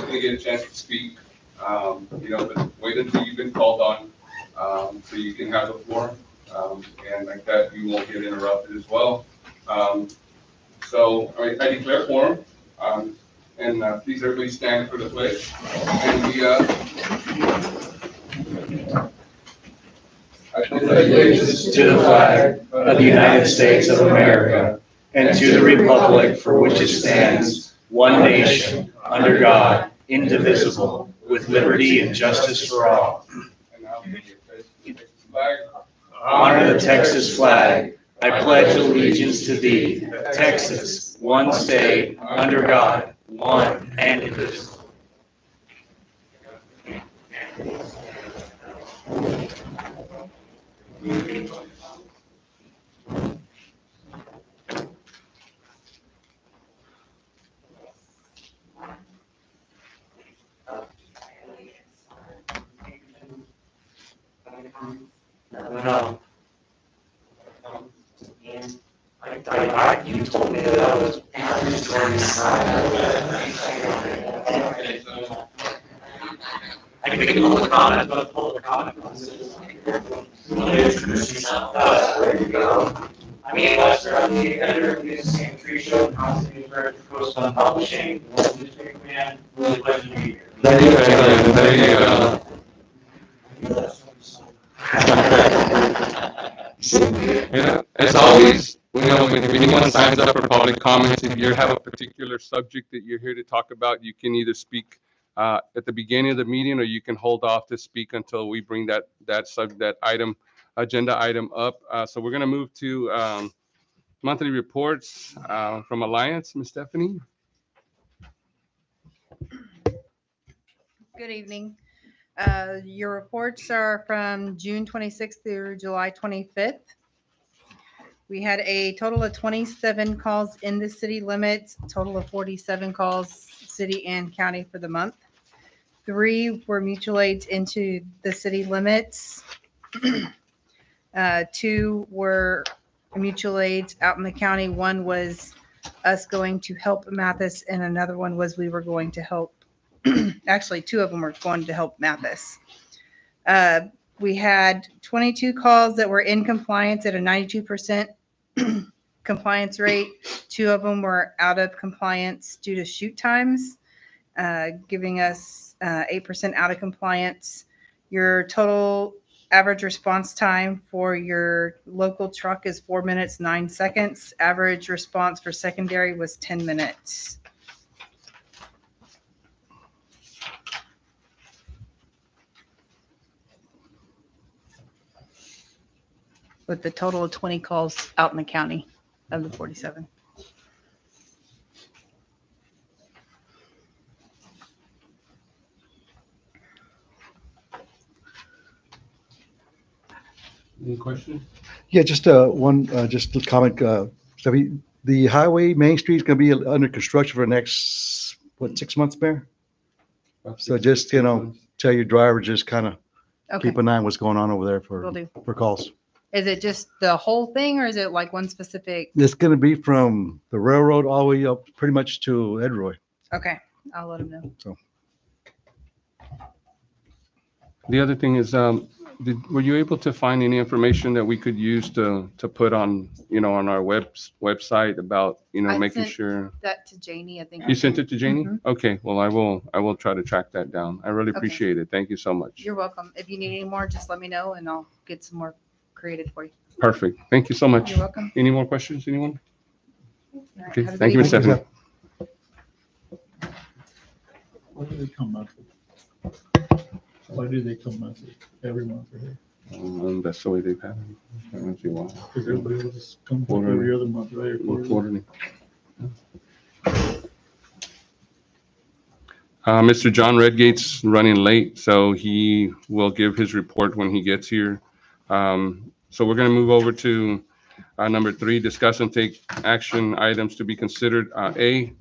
definitely get a chance to speak. But wait until you've been called on, so you can have the floor. And like that, you won't get interrupted as well. I declare quorum. And please everybody stand for the pledge. And I pledge allegiance to the flag of the United States of America and to the republic for which it stands, one nation, under God, indivisible, with liberty and justice for all. And now, flag. Honor the Texas flag. I pledge allegiance to thee, Texas, one state, under God, one and indivisible. No. You told me that I was I can make a public comment, but a public comment. There you go. I mean, Lester, I'm the editor of the Same Tree Show, constantly for Coast on Publishing, newspaper man, really pleasure to be here. There you go. As always, when anyone signs up for public comments, if you have a particular subject that you're here to talk about, you can either speak at the beginning of the meeting, or you can hold off to speak until we bring that agenda item up. So we're going to move to monthly reports from Alliance. Ms. Stephanie. Good evening. Your reports are from June 26th through July 25th. We had a total of 27 calls in the city limits, total of 47 calls city and county for the month. 3 were mutual aids into the city limits. 2 were mutual aids out in the county. 1 was us going to help Mathis, and another one was we were going to help. Actually, 2 of them were going to help Mathis. We had 22 calls that were in compliance at a 92% compliance rate. 2 of them were out of compliance due to shoot times, giving us 8% out of compliance. Your total average response time for your local truck is 4 minutes, 9 seconds. Average response for secondary was 10 minutes. With the total of 20 calls out in the county of the 47. Any questions? Yeah, just one, just a comment. The highway, Main Street is going to be under construction for the next, 6 months, Mayor? So just, tell your driver, just kind of Okay, keep an eye on what's going on over there will do. for calls. Is it just the whole thing, or is it like one specific? It's going to be from the railroad all the way up pretty much to Edroy. Okay, I'll let him know. The other thing is, were you able to find any information that we could use to put on, on our website about, I making sent sure? That to Janie, I think. You sent it to Janie? Mhm. Okay, well, I will try to track that down. I really Okay. appreciate it. Thank you so much. You're welcome. If you need any more, just let me know and I'll get some more created for you. Perfect. Thank you so much. You're welcome. Any more questions, anyone? All right, Okay, have a thank you, good Ms. evening. Stephanie. Why do they come monthly? Why do they come monthly? Every month, right? That's the way they've had it. I don't see why. Because everybody else comes Quarterly. every other month, right? Or quarterly? Quarterly. Mr. John Redgate's running late, so he will give his report when he gets here. So we're going to move over to number 3, discuss and take action items to be considered. A,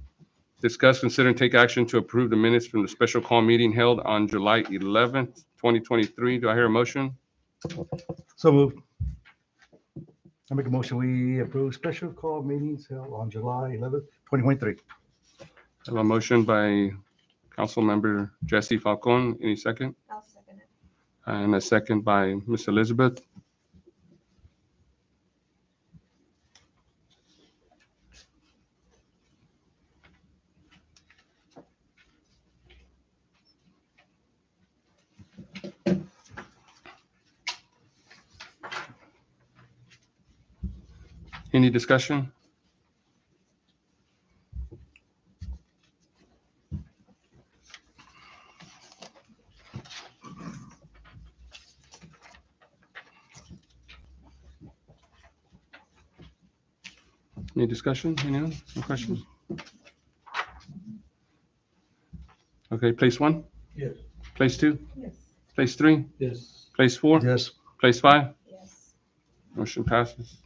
discuss, consider, and take action to approve the minutes from the special call meeting held on July 11th, 2023. Do I hear a motion? So moved. I make a motion, we approve special call meetings held on July 11th, 2023. I have a motion by Councilmember Jesse Falcon. Any second? I'll second it. And a second by Ms. Elizabeth. Any discussion? Any discussion? Anyone? Any questions? Okay, place 1, Yes. place 2, Yes. place 3, Yes. place 4, Yes. place 5. Yes. Motion passes.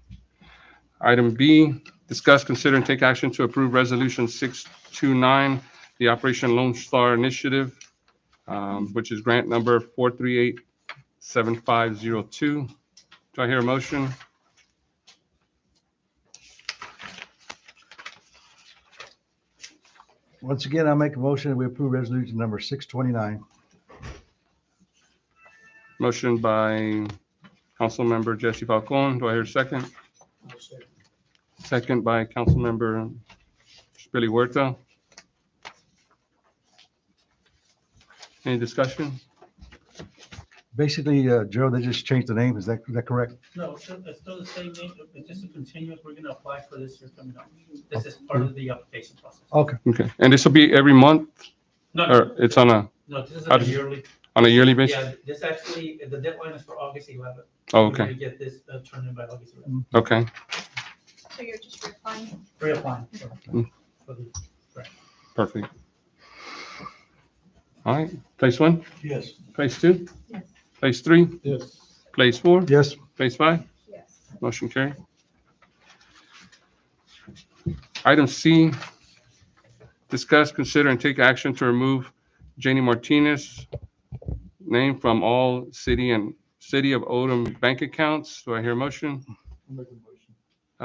Item B, discuss, consider, and take action to approve Resolution 629, the Operation Lone Star Initiative, which is grant number 4387502. Do I hear a motion? Once again, I make a motion that we approve resolution number 629. Motion by Councilmember Jesse Falcon. Do I hear a second? I'll second. Second by Councilmember Billy Huerta. Any discussion? Basically, Joe, they just changed the name. Is that correct? No, it's still the same name, it's just a continuous, we're gonna apply for this year coming up. This is part of the application process. Okay. Okay, and this will be every month, No, or it's on a this is how a does- yearly, yearly basis? yeah, this actually, the deadline is for August 11th. Oh, We're gonna okay, get this turned in by August 11th. okay, So you're just replying? Reapplying Mm. for the, perfect. All right, place 1, Yes. place 2, Yes. place 3, Yes. place 4, Yes. place 5. Yes. Motion carried. Item C, discuss, consider, and take action to remove Janie Martinez name from all City of Odom bank accounts. Do I hear a motion? I'll make a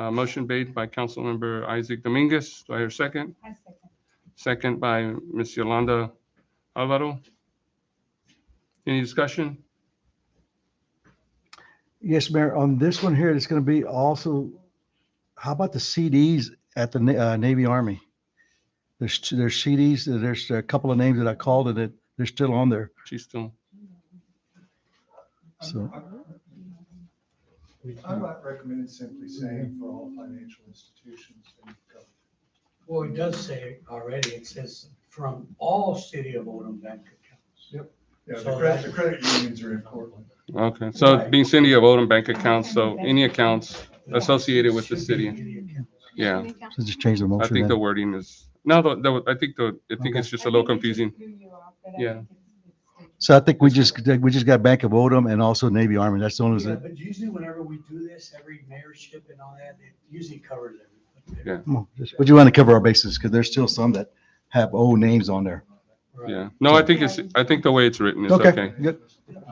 motion. Motion made by Councilmember Isaac Dominguez. Do I hear a second? I second. Second by Ms. Yolanda Alvaro. Any discussion? Yes, Mayor, on this one here, it's going to be also, how about the CDs at the Navy Army? There's CDs, there's a couple of names that I called and they're still on there. She's still, So, I might recommend simply saying for all financial institutions. Well, it does say already, it says from all City of Odom bank accounts. Yeah, So the credit unions are in Portland. okay. So being City of Odom bank accounts, so any accounts associated with the Should be city. any account. Yeah, so just change the I motion think the then. wording is, no, I think it's just a little confusing. Yeah. So I think we just got Bank of Odom and also Navy Army. That's the only, Yeah, but usually whenever we do this, every mayorship and all that, it usually covers everything. Yeah. but you want to cover our bases because there's still some that have old names on there. Right. Yeah. No, I think the way it's written is Okay, okay. good.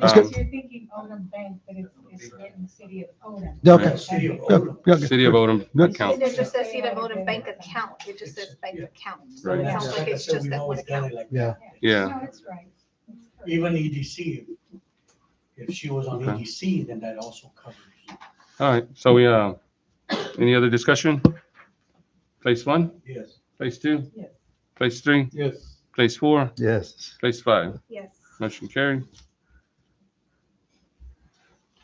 Um, So you're thinking Odom Bank, but it's written City of Odom. Okay. City of Good, Odom. good, City of Odom Good. account. It just says City of Odom Bank account, it just says bank account, so Right. it And sounds that's- like it's I said, just we've that one always done account. it like Yeah. that. Yeah. No, it's right. Even EDC, if she was on Okay. EDC, then that also covers. All right. So we, any other discussion? Place 1, Yes. place 2, Yes. place 3, Yes. place 4, Yes. place 5. Yes. Motion carried.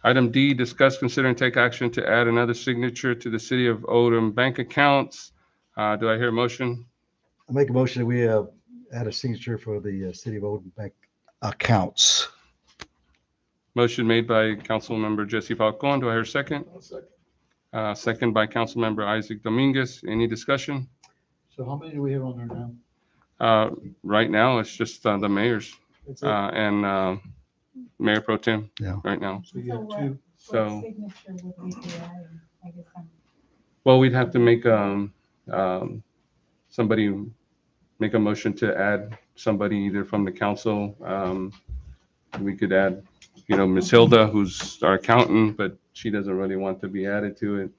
Item D, discuss, consider, and take action to add another signature to the City of Odom bank accounts. Do I hear a motion? I make a motion that we add a signature for the City of Odom Bank accounts. Motion made by Councilmember Jesse Falcon. Do I hear a second? I'll second. Second by Councilmember Isaac Dominguez. Any discussion? So how many do we have on there now? Right now, it's just the mayor's That's it. and Mayor Pro Tem Yeah. right now. So you have two. So, signature would we be adding? I guess well, we'd have to make somebody make a motion to add somebody either from the council. We could add, Ms. Hilda, who's our accountant, but she doesn't really want to be added to it.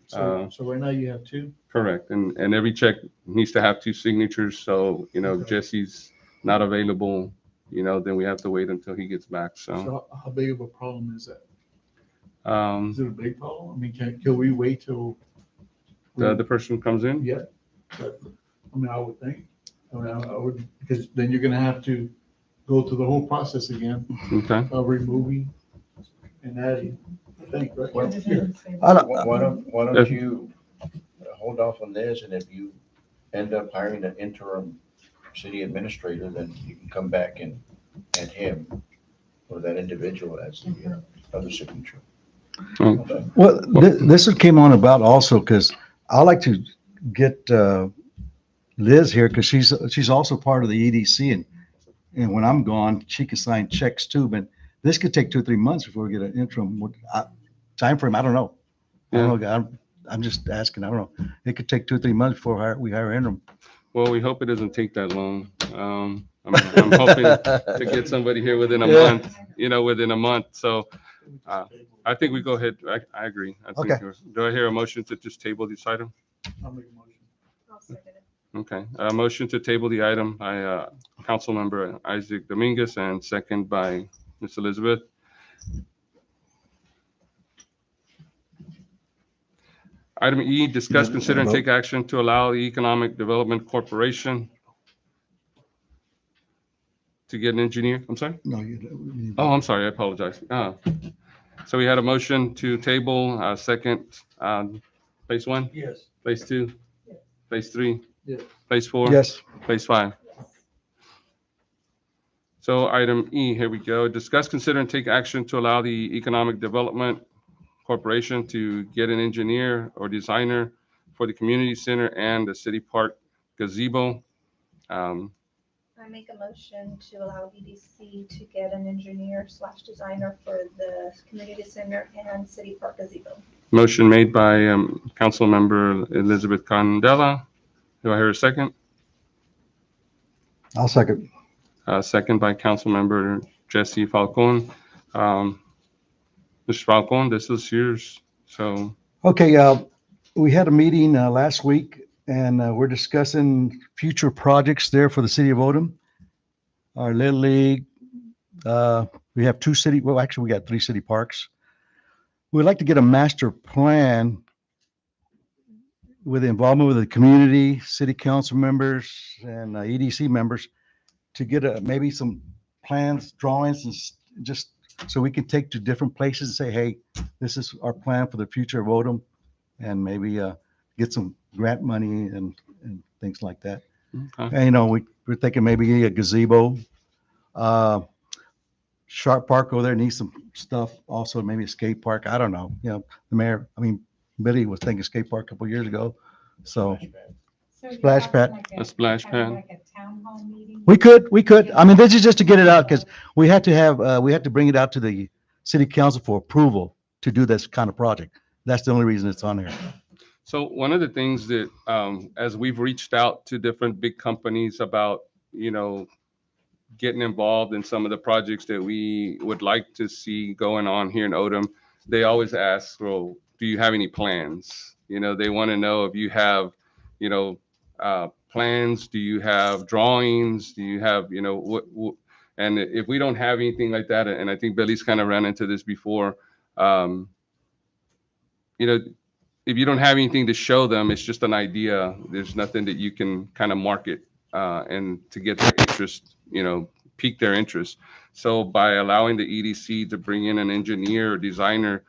So right now you have two? Correct. And every check needs to have two signatures. So, Okay. Jesse's not available, then we have to wait until he gets back. So, So how big of a problem is that? um, Is it a big problem? I mean, can we wait till? the other person comes in. Yeah. But, I mean, I would think, I would, because then you're gonna have to go through the whole process again Okay. of removing and adding, I think, right? Well, I don't- Why don't you hold off on this, and if you end up hiring an interim city administrator, then you can come back and add him or that individual as the other signature. Well, this one came on about also because I like to get Liz here because she's also part of the EDC, and when I'm gone, she can sign checks too. But this could take 2 or 3 months before we get an interim time frame. I don't know. I don't know. I'm just asking. I don't know. It could take 2 or 3 months before we hire interim. Well, we hope it doesn't take that long. I'm hoping to get somebody here within a Yeah. month, within a month. So I think we go ahead. I agree. I think Okay. do I hear a motion to just table this item? I'll make a motion. Okay. Motion to table the item by Councilmember Isaac Dominguez and second by Ms. Elizabeth. Item E, discuss, consider, and take action to allow the Economic Development Corporation to get an engineer. I'm sorry? No, you. Oh, I'm sorry. I apologize. So we had a motion to table, second, phase 1, Yes. phase 2, phase 3, Yes. phase 4, Yes. phase 5. So item E, here we go. Discuss, consider, and take action to allow the Economic Development Corporation to get an engineer or designer for the community center and the city park gazebo. I make a motion to allow EDC to get an engineer/designer for the community center and city park gazebo. Motion made by Councilmember Elizabeth Candela. Do I hear a second? I'll second. Second by Councilmember Jesse Falcon. Mr. Falcon, this is yours. So, Okay, we had a meeting last week and we're discussing future projects there for the city of Odom. Our Little League, we have 2 city, well, actually we got 3 city parks. We'd like to get a master plan with the involvement with the community, city council members and EDC members to get maybe some plans, drawings, and just so we can take to different places and say, hey, this is our plan for the future of Odom, and maybe get some grant money and things like that. okay. And, we're thinking maybe a gazebo. Sharp Park over there needs some stuff. Also, maybe a skate park. I don't know. The mayor, Billy was thinking skate park a couple years ago. So So you're Splash having pad. like A splash kind of pad. Like a town hall meeting? we could. This is just to get it out because we had to bring it out to the city council for approval to do this kind of project. That's the only reason it's on here. So one of the things that, as we've reached out to different big companies about, getting involved in some of the projects that we would like to see going on here in Odom, they always ask, well, do you have any plans? They want to know if you have, plans, do you have drawings? Do you have, what, and if we don't have anything like that, and I think Billy's kind of ran into this before, if you don't have anything to show them, it's just an idea. There's nothing that you can kind of market and to get their interest, pique their interest. So by allowing the EDC to bring in an engineer or designer,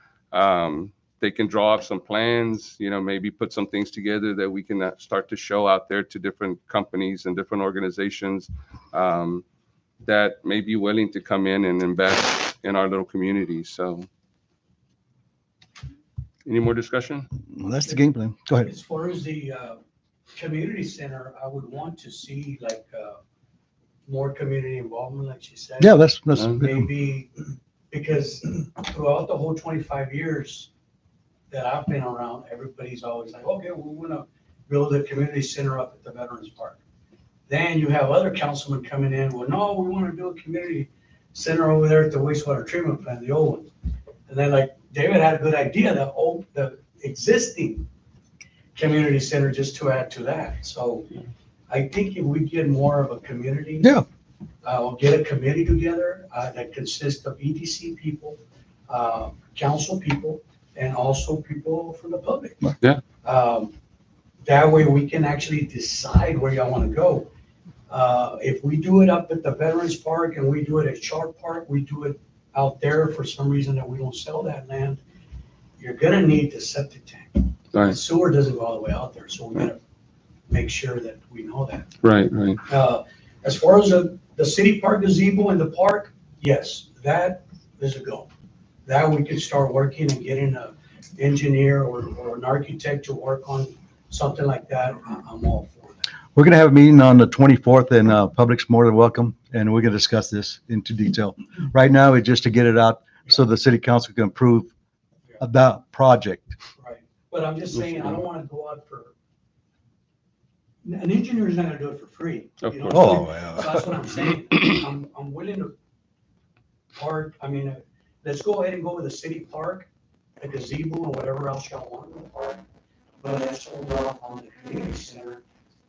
they can draw up some plans, maybe put some things together that we can start to show out there to different companies and different organizations that may be willing to come in and invest in our little community. So any more discussion? Well, that's the game plan. Go ahead. As far as the community center, I would want to see like more community involvement, like she said. Yeah, that's Maybe, because throughout the whole 25 years that I've been around, everybody's always like, okay, we want to build a community center up at the Veterans Park. Then you have other councilmen coming in, well, no, we want to do a community center over there at the wastewater treatment plant, the old one. And then like David had a good idea, the existing community center just to add to that. So I think if we get more of a community Yeah. We'll get a committee together that consists of EDC people, council people, and also people from the public. Yeah. That way we can actually decide where y'all want to go. If we do it up at the Veterans Park and we do it at Sharp Park, we do it out there for some reason that we don't sell that land, you're gonna need the septic tank. Right, Sewer doesn't go all the way out there, so we gotta make sure that we know that. right. As far as the city park gazebo in the park, yes, that is a go. That we can start working and getting an engineer or an architect to work on something like that. I'm all for that. We're gonna have a meeting on the 24th, and public's more than welcome, and we're gonna discuss this into detail. Right now, it's just to get it out so the city council can approve the project. Right, but I'm just saying, I don't wanna go out for, an engineer's not gonna do it for free. Of you know? course. Oh, So yeah. that's what I'm saying. I'm willing to let's go ahead and go with the city park, the gazebo, and whatever else y'all want in the park. But let's hold off on the community center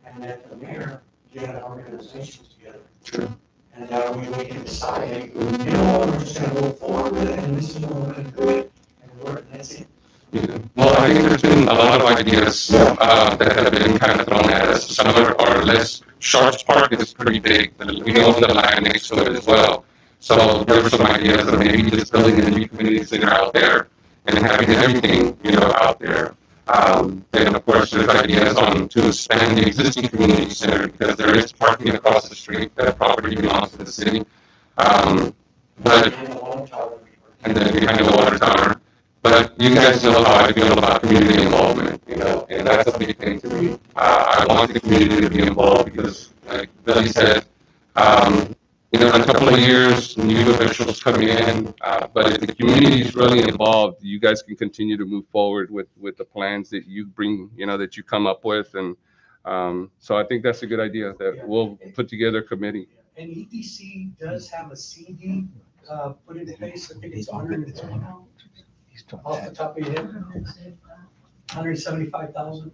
and let the mayor get an organization together. True. And that way we can decide, hey, you know what, we're just gonna go forward with it, and this is what we're gonna do it, and that's it. Yeah. Well, I think there's been a lot of ideas that have been kind of thrown at us. Some are less. Sharps Park is pretty big. We own the land next to it as well. So there were some ideas of maybe just building a new community center out there and having everything, out there. Then of course there's ideas on to expand the existing community center because there is parking across the street. That property belongs to the city. But and then behind the water tower. But you guys know how I feel about community involvement, and that's a big thing to me. I want the community to be involved because, like Billy said, in a couple of years, new officials come in, but if the community is really involved, you guys can continue to move forward with the plans that you bring, that you come up with. And so I think that's a good idea that we'll put together a committee. And EDC does have a CD put in place, I think it's 120 now, off the top of your head, 175,000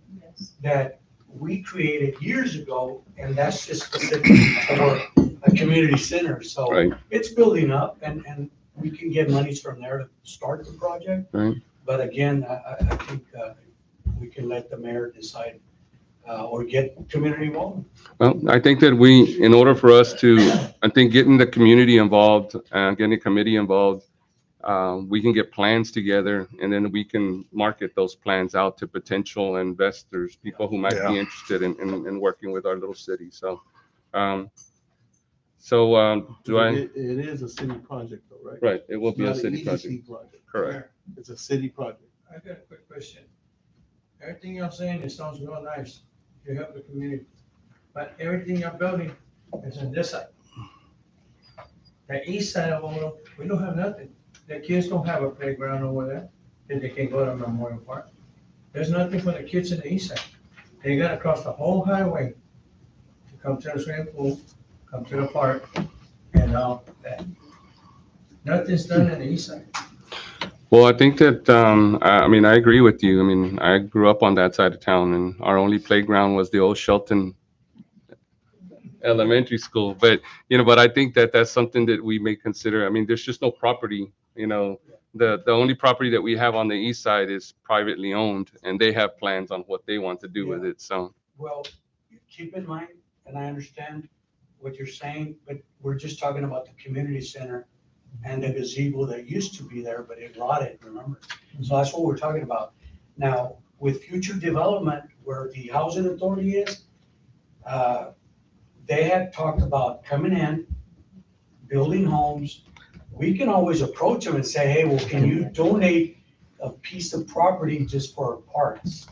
that we created years ago, and that's just specifically for a community center. So Right. it's building up, and we can get monies from there to start the project. Right. But again, I think we can let the mayor decide or get community involvement. Well, I think that in order for us to, I think getting the community involved, getting the committee involved, we can get plans together and then we can market those plans out to potential investors, people who might be interested in working with our little city. So, do I? It is a city project though, right? Right, it will It's be a not an city EDC project. Correct. It's a city project. I got a quick question. Everything you're saying, it sounds real nice. You help the community. But everything you're building is on this side. The east side of Olo, we don't have nothing. The kids don't have a playground over there that they can go to Memorial Park. There's nothing for the kids in the east side. They gotta cross the whole highway to come to the swimming pool, come to the park, and all that. Nothing's done in the east side. Well, I think that, I agree with you. I mean, I grew up on that side of town and our only playground was the old Shelton Elementary School. But I think that that's something that we may consider. I mean, there's just no property, the only property that we have on the east side is privately owned and they have plans on what they want to do with it. So, Well, keep in mind, and I understand what you're saying, but we're just talking about the community center and the gazebo that used to be there, but it rotted, remember? So that's what we're talking about. Now, with future development, where the housing authority is, they had talked about coming in, building homes. We can always approach them and say, hey, well, can you donate a piece of property just for parks?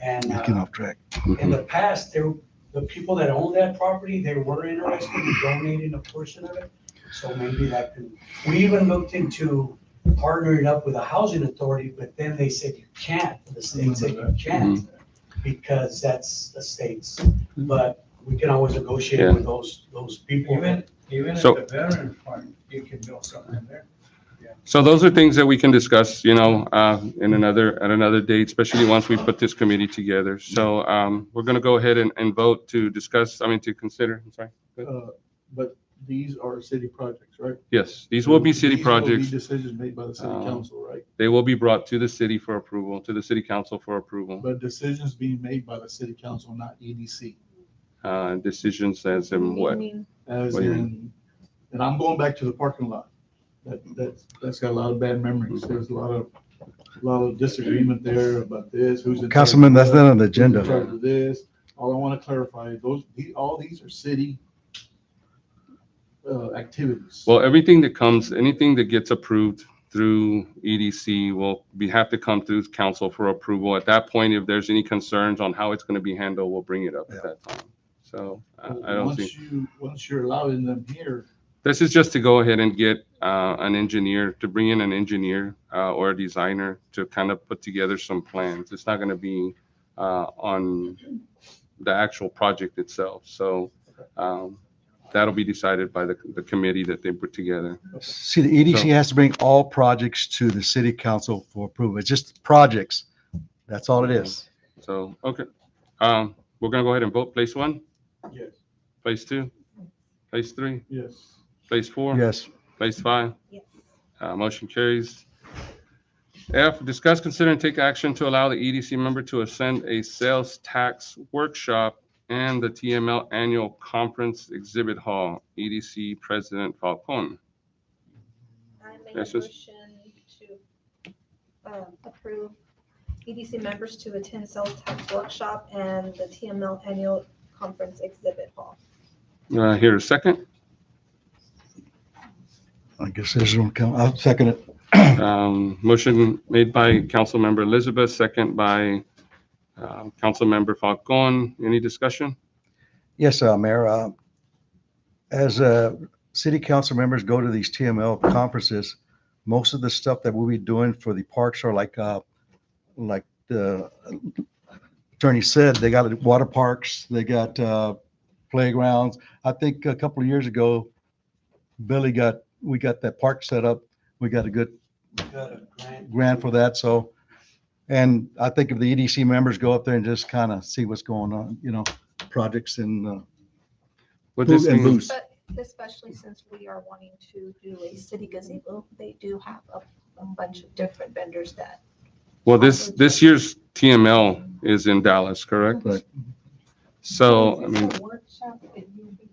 And Getting off track. in the past, the people that own that property, they were interested in donating a portion of it. So maybe that could, we even looked into partnering up with a housing authority, but then they said you can't, the state said you can't, because that's the states. But we can always negotiate with those people. Even at So- the Veterans Park, you can build something there. So those are things that we can discuss, at another date, especially once we put this committee together. So we're going to go ahead and vote to discuss, to consider. I'm sorry. But these are city projects, right? Yes, these will be city These will be projects. Decisions made by the city Um, council, right? They will be brought to the city for approval, to the city council for approval. But decisions being made by the city council, not EDC. Decisions as in what? As What do you in, and I'm going back to the parking lot. That's got a lot of bad memories. There's a lot of disagreement there about this, who's in. charge Councilman, of that's what, not on the who's in agenda. charge of this. All I want to clarify, all these are city activities. Well, anything that gets approved through EDC will have to come through council for approval. At that point, if there's any concerns on how it's going to be handled, we'll bring it up at that time. So I don't see, Once you're allowing them here, this is just to go ahead and get to bring in an engineer or a designer to kind of put together some plans. It's not going to be on the actual project itself. So that'll be decided by the committee that they put together. See, the EDC has to bring all projects to the city council for approval. It's just projects. That's all it is. So, okay. We're gonna go ahead and vote. Place 1, yes, place 2, place 3, yes. place 4, Yes. place 5. Yes. Motion carries. F, discuss, consider, and take action to allow the EDC member to attend a sales tax workshop and the TML Annual Conference Exhibit Hall. EDC President Falcon. I make Yes, a yes. motion to approve EDC members to attend sales tax workshop and the TML annual conference exhibit hall. Here a second. I guess this don't count. I'll second it. Motion made by Councilmember Elizabeth, second by Councilmember Falcon. Any discussion? Yes, Mayor. As city council members go to these TML conferences, most of the stuff that we'll be doing for the parks are like the attorney said, they got water parks, they got playgrounds. I think a couple of years ago, we got that park set up. We got a good Got a grant. grant for that. So, and I think if the EDC members go up there and just kind of see what's going on, projects and What this and means, booths. But especially since we are wanting to do a city gazebo, they do have a bunch of different vendors that. well, this year's TML is in Dallas, correct? Right. So, I mean, Is this a workshop that you would,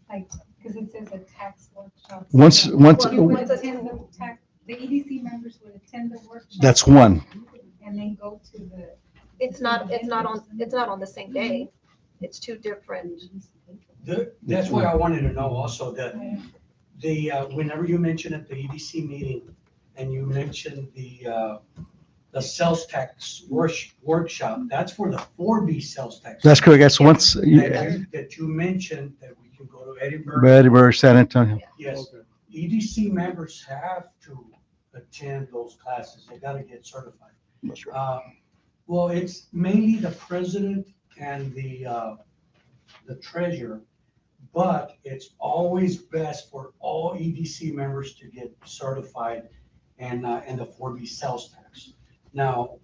like, because it says a tax workshop. Once, You would attend the EDC members would attend the workshop. that's one. And then go to the. It's not on the same day. It's two different. That's why I wanted to know also that whenever you mention at the EDC meeting and you mention the sales tax workshop, that's for the 4B sales tax. That's correct. That's once, That you mentioned that we can go to Edinburgh. Edinburgh, San Antonio. Yes, EDC members have to attend those classes. They gotta get certified. That's right. Well, it's mainly the president and the treasurer, but it's always best for all EDC members to get certified and the 4B sales tax. Now,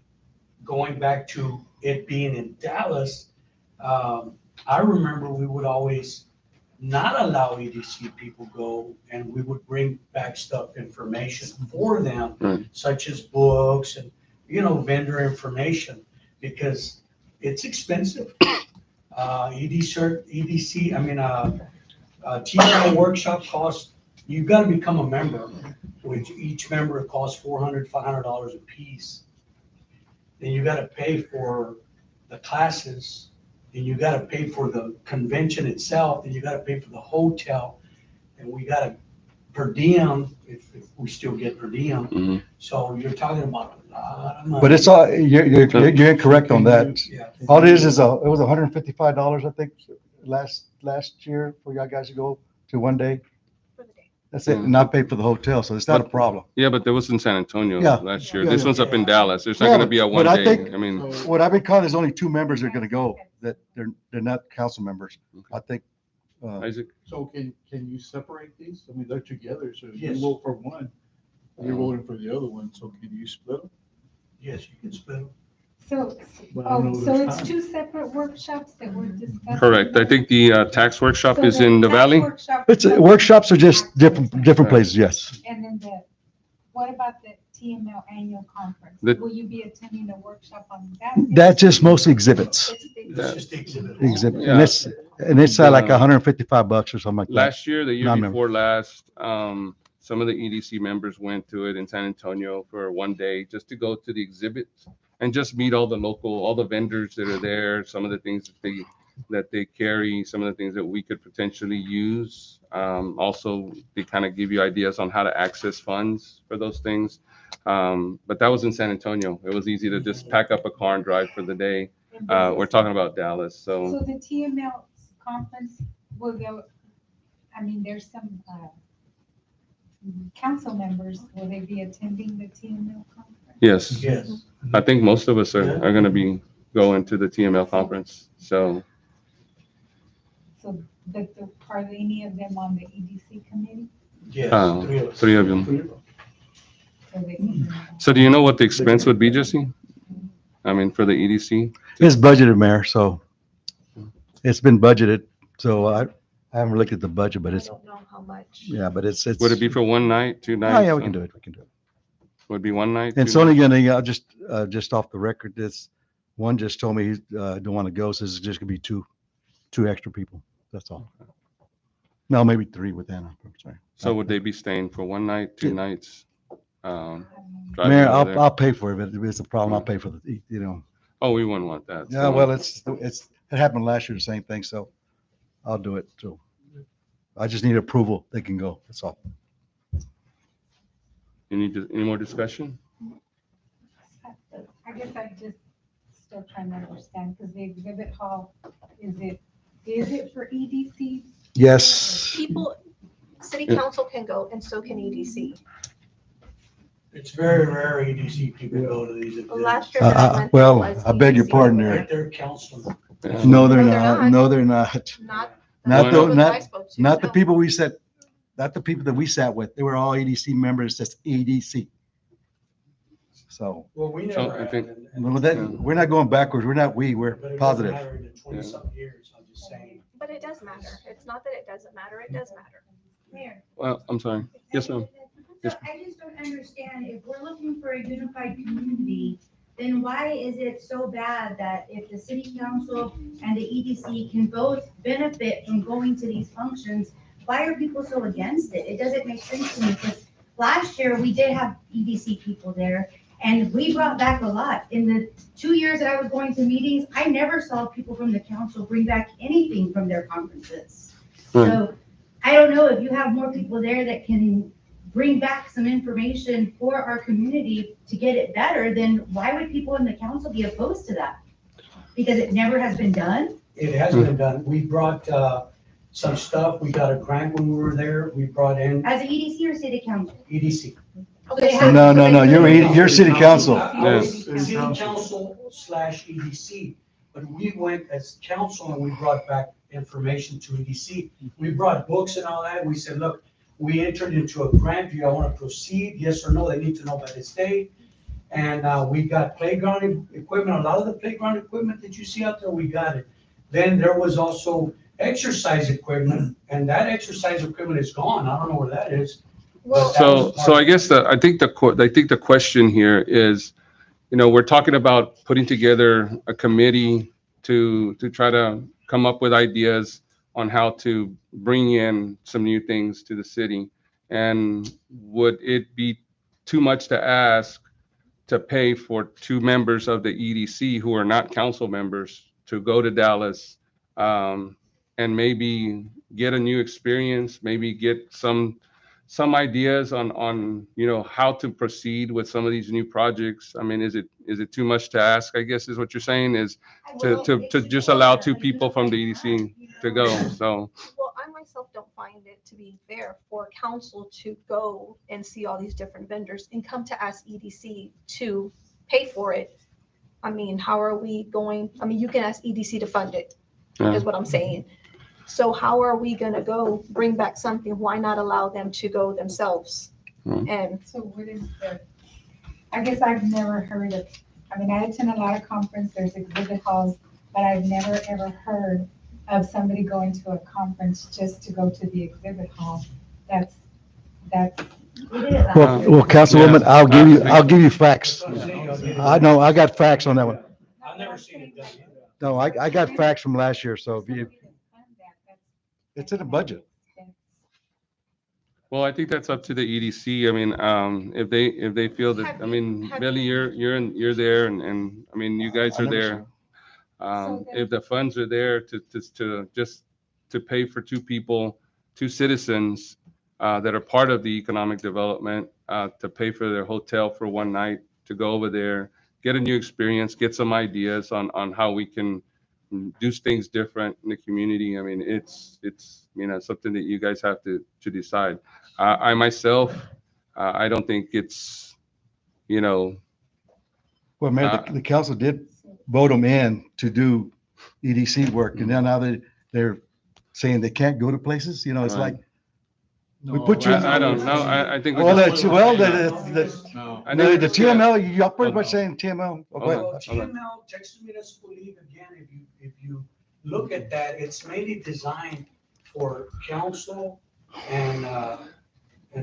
going back to it being in Dallas, I remember we would always not allow EDC people go, and we would bring back information for them, Right. such as books and, vendor information, because it's expensive. TML workshop costs, you've got to become a member, which each member costs $400, $500 a piece. Then you got to pay for the classes, and you got to pay for the convention itself, and you got to pay for the hotel, and we got to per diem, if we still get per diem. Mhm. So you're talking about a lot of money. But it's all, you're incorrect on that. Yeah. All it is it was $155, I think, last year for y'all guys to go to one day. For the day. That's it, and not pay for the hotel, so it's not a problem. yeah, but there was in San Antonio Yeah. last year. Yeah, This yeah. one's up in Dallas. There's not Yeah, gonna be a but one I day. think- I mean, What I've been calling, there's only 2 members that are gonna go, that they're not council members. I think, Isaac, So can you separate these? I mean, they're together, so if you Yes. vote for one, you're voting for the other one, so can you split them? Yes, you can split them. So, But I don't know so the it's time. two separate workshops that we're discussing? Correct. I think the tax workshop So is in the tax valley. workshop It's, is- workshops are just different places, yes. And then what about the TML annual conference? The- Will you be attending a workshop on that? That's just mostly exhibits. It's the- It's just the exhibit. Exhibit, Yeah. and it's like $155 or something like that. Last year, the year Non-member. before last, some of the EDC members went to it in San Antonio for one day just to go to the exhibits and just meet all the vendors that are there, some of the things that they carry, some of the things that we could potentially use. Also, they kind of give you ideas on how to access funds for those things. But that was in San Antonio. It was easy to just pack up a car and drive for the day. We're talking about Dallas, So the TML conference, will go, I mean, there's some, council members, will they be attending the TML conference? yes. Yes. I think most of us are going to be going to the TML conference. So So are any of them on the EDC committee? Yes, Uh, three of us. three of them. So they can- So do you know what the expense would be, Jesse? I mean, for the E EDC? It's budgeted, Mayor, so it's been budgeted, so I haven't looked at the budget, but I it's, don't know how much. yeah, but it's. Would it be for one night, 2 nights? Oh, yeah, we can do it, we can do it. Would be one night? And it's 2 only nights? gonna, just off the record, this, one just told me he don't want to go, so it's just gonna be two extra people, that's all. No, maybe three with Anna, I'm sorry. So would they be staying for one night, 2 nights? Driving Mayor, over there? I'll pay for it, if it's a problem, I'll pay for the. Oh, we wouldn't want that. Yeah, So well, it happened last year, the same thing, so I'll do it, so. I just need approval, they can go, that's all. You need any more discussion? I guess I just still trying to understand, because the exhibit hall, is it for EDC? Yes, People, city Yeah. council can go and so can EDC. It's very rare EDC people go to these events. Last year that I went. there well, was I beg your EDC. pardon there. Right there, councilman. Yeah. no, they're No, they're not, not. no, they're not. Not. Not Why the, not? that I not, spoke to, not the no. people not the people that we sat with. They were all EDC members, just EDC. So, Well, we So never I have. think- and- well, we're not going backwards. We're but it doesn't positive. matter in the 20-something years, I'm just saying. But it does matter. It's not that it doesn't matter. It does matter. Mayor. Well, I'm sorry. Yes, ma'am. Yes, So I just don't understand, if we're looking for a unified community, then why is it so bad that if the city council and the EDC can both benefit from going to these functions, why are people so against it? It doesn't make sense to me, because last year we did have EDC people there, and we brought back a lot. In the 2 years that I was going to meetings, I never saw people from the council bring back anything from their conferences. So I don't know if you have more people there that can bring back some information for our community to get it better, then why would people in the council be opposed to that? Because it never has been done? It has been done. We brought, some stuff. We got a grant when we were there. We brought in As a EDC or city council? EDC. They have- No, you're city council. I was Yes. City council/EDC, but we went as council and we brought back information to EDC. We brought books and all that. We said, look, we entered into a grant. Do you want to proceed? Yes or no? They need to know by this date. And we got playground equipment. A lot of the playground equipment that you see out there, we got it. Then there was also exercise equipment, and that exercise equipment is gone. I don't know where that is. Well, So I guess I think the question here is, we're talking about putting together a committee to try to come up with ideas on how to bring in some new things to the city. And would it be too much to ask to pay for 2 members of the EDC who are not council members to go to Dallas, and maybe get a new experience, maybe get some ideas on how to proceed with some of these new projects? I mean, is it too much to ask, I guess is what you're saying, is to just allow 2 people from the EDC to go? So Well, I myself don't find it to be fair for council to go and see all these different vendors and come to ask EDC to pay for it. I mean, how are we going, you can ask EDC to fund it, Yeah. is what I'm saying. So how are we gonna go bring back something? Why not allow them to go themselves? Hmm. And So what is the, I guess I've never heard of I mean, I attend a lot of conference, there's exhibit halls, but I've never, ever heard of somebody going to a conference just to go to the exhibit hall. That's, It is. Well, Councilwoman, I'll give you facts. I know, I got facts on that one. I've never seen it done. No, I got facts from last year, so if you, it's in the budget. Well, I think that's up to the EDC. I mean, if they feel that, I mean, Billy, you're there and, I mean, you guys are there. If the funds are there to just to pay for two people, two citizens, that are part of the economic development, to pay for their hotel for one night, to go over there, get a new experience, get some ideas on how we can do things different in the community. I mean, it's something that you guys have to decide. I myself, I don't think it's, Well, Mayor, the council did vote them in to do EDC work, and then now they're saying they can't go to places, it's Right. like, we put you. I don't know. I think. Well, the I think- TML, you're pretty much saying TML. Oh, go ahead. Well, TML, Texas Municipal League, again, if you look at that, it's mainly designed for council and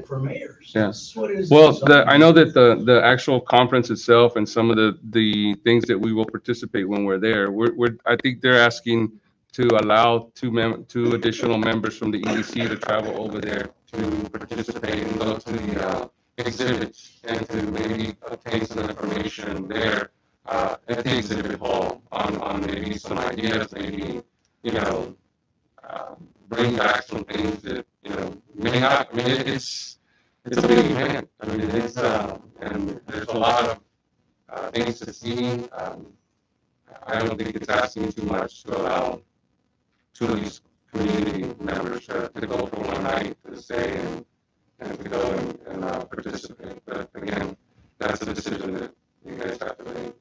for mayors. Yeah. That's what it is Well, designed. I know that the actual conference itself and some of the things that we will participate when we're there, I think they're asking to allow two additional members from the EDC to travel over there to participate and go to the exhibits and to maybe obtain some information there at the exhibit hall on maybe some ideas, maybe, bring back some things that, may not, I mean, it's a big event. I mean, and there's a lot of things to see. I don't think it's asking too much to allow two of these community members to go for one night to stay and to go and participate. But again, that's a decision that you guys have to make.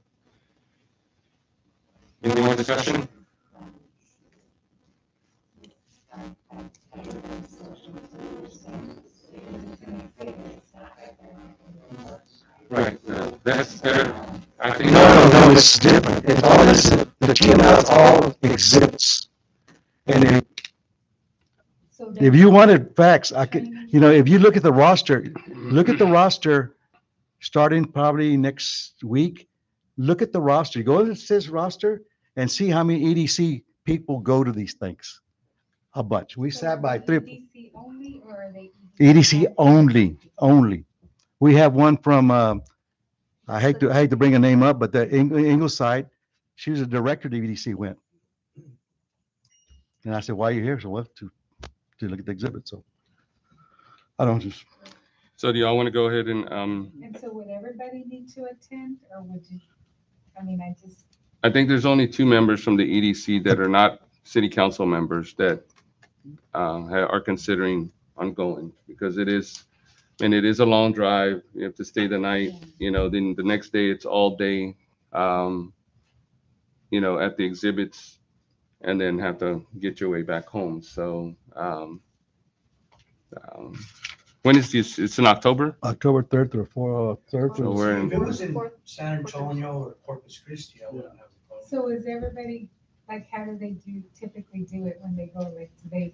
Any more discussion? Right, that's there, I think. No, it's different. It's all this, the TML is all exhibits. And if you wanted facts, I could, if you look at the roster, starting probably next week, look at the roster, go to this roster and see how many EDC people go to these things. A bunch. We sat by three. EDC only, or are they? EDC only. We have one from, I hate to bring a name up, but the Ingleside, she was a director of the EDC went. And I said, why are you here? So what, to look at the exhibit. So I don't just. So do y'all want to go ahead and, And so would everybody need to attend, or would you, I think there's only two members from the EDC that are not city council members that are considering on going, because it is a long drive. You have to stay the night, then the next day it's all day, at the exhibits, and then have to get your way back home. So when is this? It's in October? October 3rd through 3rd. So we're If it was in Fourth. San Antonio or Corpus Christi, I wouldn't have a problem. so is everybody, like, how do they typically do it when they go, like, do they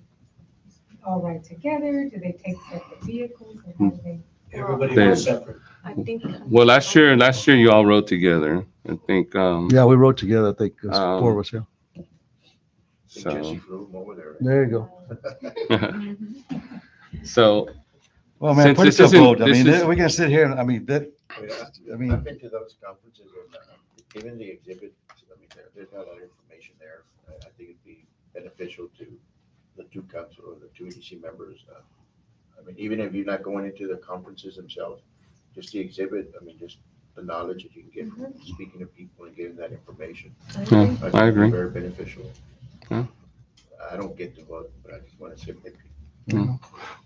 all ride together? Do they take separate vehicles, or how do they? Everybody They- was separate. I think. Well, last year you all rode together. I think, Yeah, we rode together. I think it's Um, 4 of us, yeah. Think so, Jesse flew him over there. There you go. so, Well, man, Since put it this to a isn't- vote. I this mean, is- we can sit here and, I mean, I've been to those conferences and even the exhibit, I mean, there's not a lot of information there. I think it'd be beneficial to the two council or the two EDC members. I mean, even if you're not going into the conferences themselves, just the exhibit, I mean, just the knowledge that you can get from speaking to people and getting that information. yeah, think I it'd be agree. Very beneficial. Yeah. I don't get to vote, but I just want to say maybe.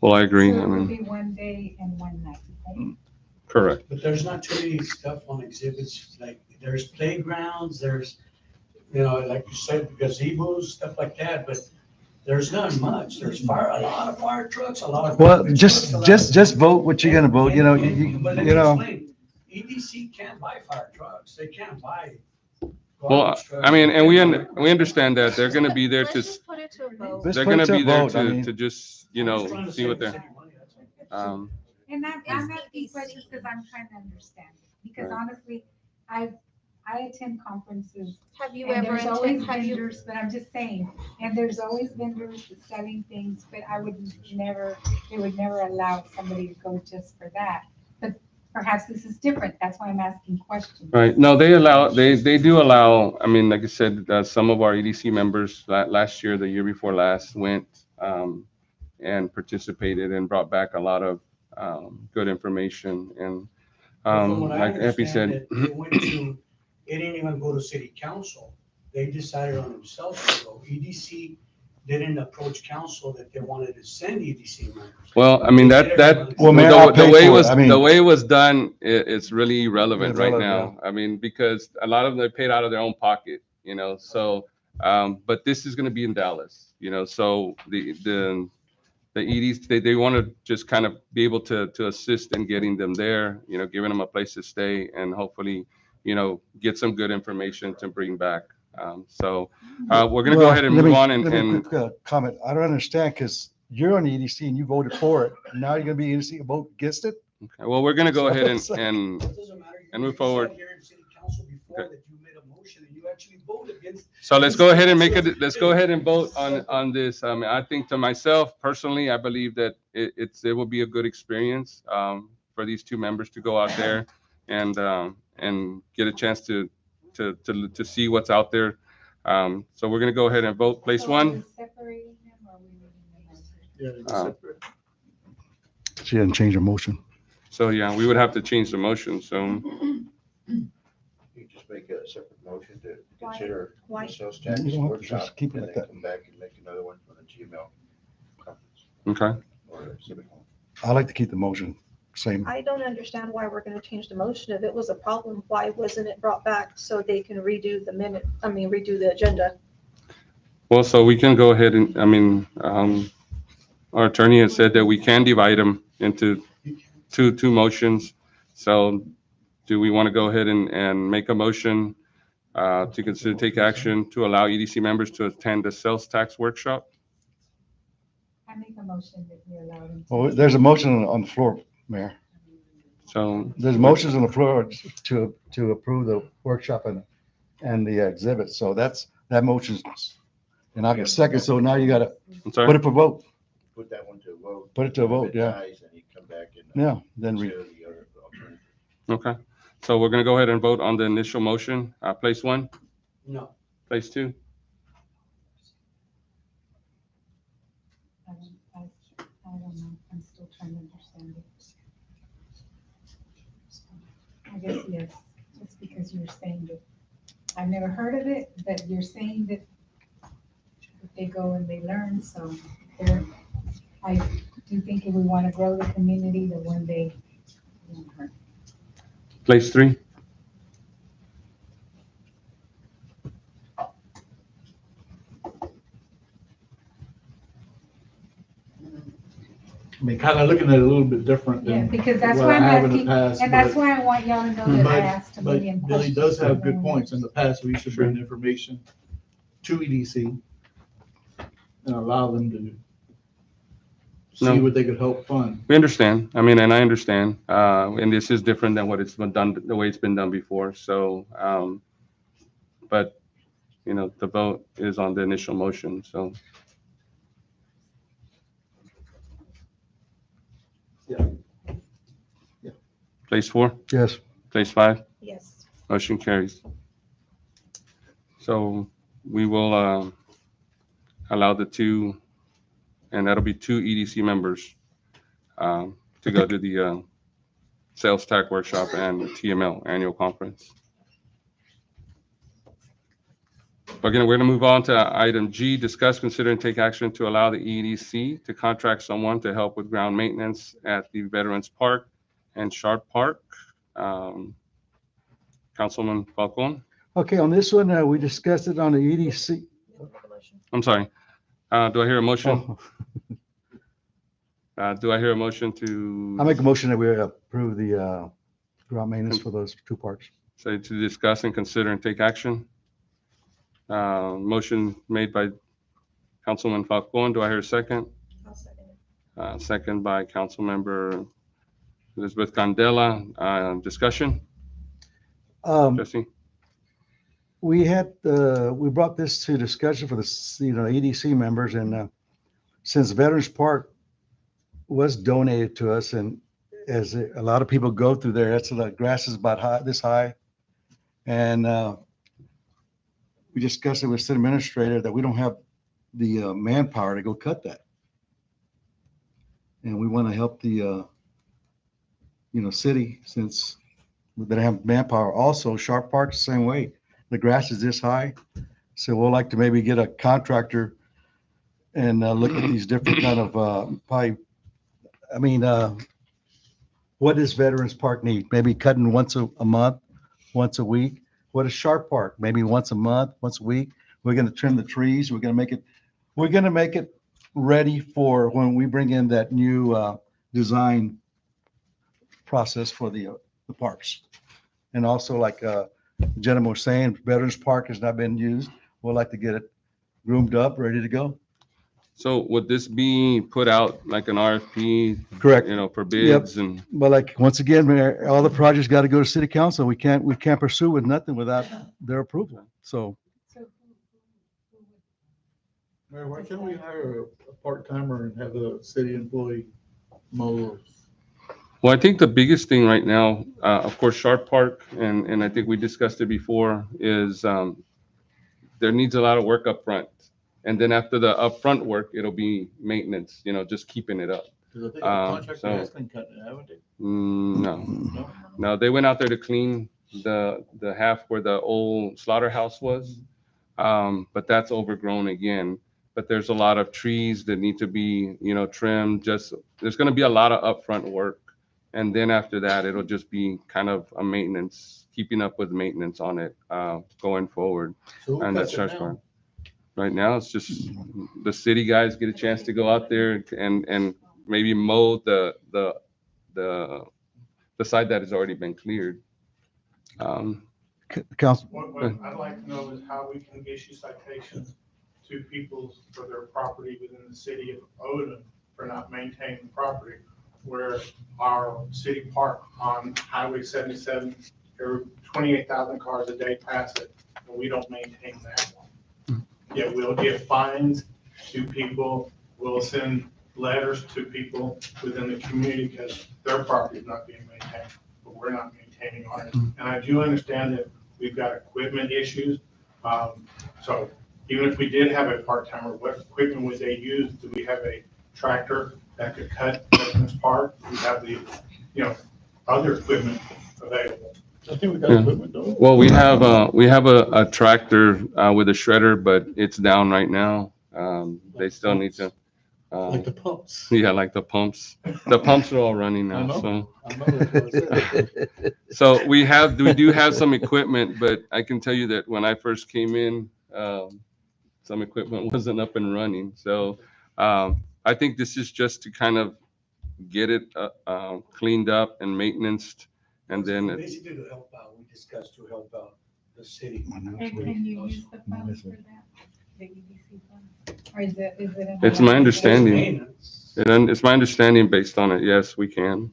Well, I agree. So I it would mean, be one day and one night, right? correct. But there's not too many stuff on exhibits, like, there's playgrounds, there's, like you said, gazebos, stuff like that, but there's not much. There's a lot of fire trucks, a lot of. well, just vote what you're gonna vote, But let me explain. EDC can't buy fire trucks. They can't buy. Well, garbage trucks. I mean, and we understand that they're gonna be there Let's to, just put it to a vote. Let's they're put it gonna to a be there vote, I to, mean- to just, you I'm just know, trying to see save what the they're, city money, that's all. And I'm asking questions because I'm trying to understand. Because Right. honestly, I attend conferences Have you and ever, there's always have you, vendors, but I'm just saying, and there's always vendors selling things, but I would never, they would never allow somebody to go just for that. But perhaps this is different. That's why I'm asking questions. right, no, they do allow, I mean, like I said, some of our EDC members last year, the year before last, went, and participated and brought back a lot of, good information and, But from what I like Epi understand, said. it went to, it didn't even go to city council. They decided on themselves to go. EDC didn't approach council that they wanted to send EDC members. Well, I mean, They did everything. Well, Mayor, I'll the pay way it for it. was, I mean- the way it was done, it's really irrelevant right Irrelevant, now. I mean, because a lot of them, they paid out of their own pocket, you know, so, but this is gonna be in Dallas, you know, so the EDs, they want to just kind of be able to assist in getting them there, you know, giving them a place to stay and hopefully, you know, get some good information to bring back. So, we're gonna go Well, ahead and let move me- on let me and, quick, comment. I don't understand because you're on the EDC and you voted for it. Now you're gonna be EDC and vote against it? okay, well, we're gonna go So ahead it's like- and It doesn't matter. and move You forward. said here in city council before Okay. that you made a motion and you actually voted against. So let's go ahead and let's go ahead and vote on this. I think to myself personally, I believe that it will be a good experience, for these two members to go out there and get a chance to see what's out there. So we're gonna go ahead and vote. Place So are one. we separating them or are we leaving them as? Yeah, Uh, separate. She didn't change her motion. So yeah, we would have to change the motion. So You just make a separate motion to Why? consider Why? the sales tax You don't have to just workshop keep it and like then that. come back and make another one for the GML conference okay. or Civic Hall. I like to keep the motion same. I don't understand why we're gonna change the motion. If it was a problem, why wasn't it brought back so they can redo the minute, redo the agenda? Well, so we can go ahead and, I mean, our attorney has said that we can divide them into two motions. So do we want to go ahead and make a motion to consider take action to allow EDC members to attend the sales tax workshop? I make a motion that we allow them. Well, there's a motion on the floor, Mayor. So, There's motions on the floor to approve the workshop and the exhibit. So that motion's, and I get second. So now you gotta I'm put sorry. it for vote. Put that one to a vote. Put it to a vote, If it yeah. dies, then you come back and. Yeah, then consider the other alternative. Okay. So we're going to go ahead and vote on the initial motion. Place one, No. place two. I don't know. I'm still trying to understand it. I guess yes, just because you're saying that. I've never heard of it, but you're saying that they go and they learn, so they're, I do think if we want to grow the community, that one day. it won't hurt. Place three. I mean, kind of looking at it a little bit different Yeah, than because that's what why I I'm have in the asking, past. and that's but- why I want y'all to know that I asked a But million Billy questions. does have good points. In the past, we used to bring information to EDC and allow them to No. see what they could help fund. We understand. I mean, and I understand. And this is different than what it's been done, the way it's been done before. So, but, you know, the vote is on the initial motion, so. Yeah. Place four, yes. place five, Yes. motion carries. So we will, allow the two, and that'll be two EDC members, to go to the, sales tax workshop and TML annual conference. We're gonna move on to item G, discuss, consider, and take action to allow the EDC to contract someone to help with ground maintenance at the Veterans Park and Sharp Park. Councilman Falcon, Okay, on this one, we discussed it on the EDC. I'm sorry. Do I hear a motion? Oh, Do I hear a motion to? I make a motion that we approve the ground maintenance for those two parks. Say to discuss and consider and take action. Motion made by Councilman Falcon. Do I hear a second? I'll second it. Second by Councilmember Elizabeth Candela. Discussion, Jesse? We had, we brought this to discussion for the, EDC members, and since Veterans Park was donated to us, and as a lot of people go through there, that's, the grass is about this high. And we discussed it with city administrator that we don't have the manpower to go cut that. And we want to help the, city, since they don't have manpower. Also, Sharp Park's the same way. The grass is this high. So we'll like to maybe get a contractor and look at these different kind of, what does Veterans Park need? Maybe cutting once a month, once a week. What is Sharp Park? Maybe once a month, once a week. We're going to trim the trees. We're going to make it ready for when we bring in that new design process for the parks. And also, like the gentleman was saying, Veterans Park has not been used. We'd like to get it groomed up, ready to go. So would this be put out like an RFP, Correct. For bids and? But like, once again, Mayor, all the projects got to go to city council. We can't pursue with nothing without their approval. So Mayor, why can't we hire a part-timer and have a city employee mow those? Well, I think the biggest thing right now, of course, Sharp Park, and I think we discussed it before, is there needs a lot of work up front. And then after the upfront work, it'll be maintenance, just keeping it up. Because I think the contractor has been cutting it, haven't they? No. No, they went out there to clean the half where the old slaughterhouse was. But that's overgrown again. But there's a lot of trees that need to be, trimmed. There's going to be a lot of upfront work. And then after that, it'll just be kind of a maintenance, keeping up with maintenance on it going forward. So And that's that's Sharp Park. Right now, it's just the city guys get a chance to go out there and maybe mow the side that has already been cleared. council, What I'd like to know is how we can issue citations to people for their property within the city of Odom for not maintaining the property, where our city park on Highway 77, there are 28,000 cars a day pass it, and we don't maintain that one. Yeah, we'll give fines to people, we'll send letters to people within the community because their property is not being maintained, but we're not maintaining ours. And I do understand that we've got equipment issues. So even if we did have a part-timer, what equipment would they use? Do we have a tractor that could cut Veterans Park? We have the, other equipment available. I think we got equipment though. Well, we have a tractor with a shredder, but it's down right now. They still need to. Like the pumps. Yeah, like the pumps. The pumps are all running I now. know. So, I know that's what I said. so we do have some equipment, but I can tell you that when I first came in, some equipment wasn't up and running. So I think this is just to kind of get it cleaned up and maintained, and then Basically to help out, we discussed to help out the city. And can you use the funds for that? The EDC funds? Or is it? It's my understanding. Maintenance. It's my understanding based on it. Yes, we can.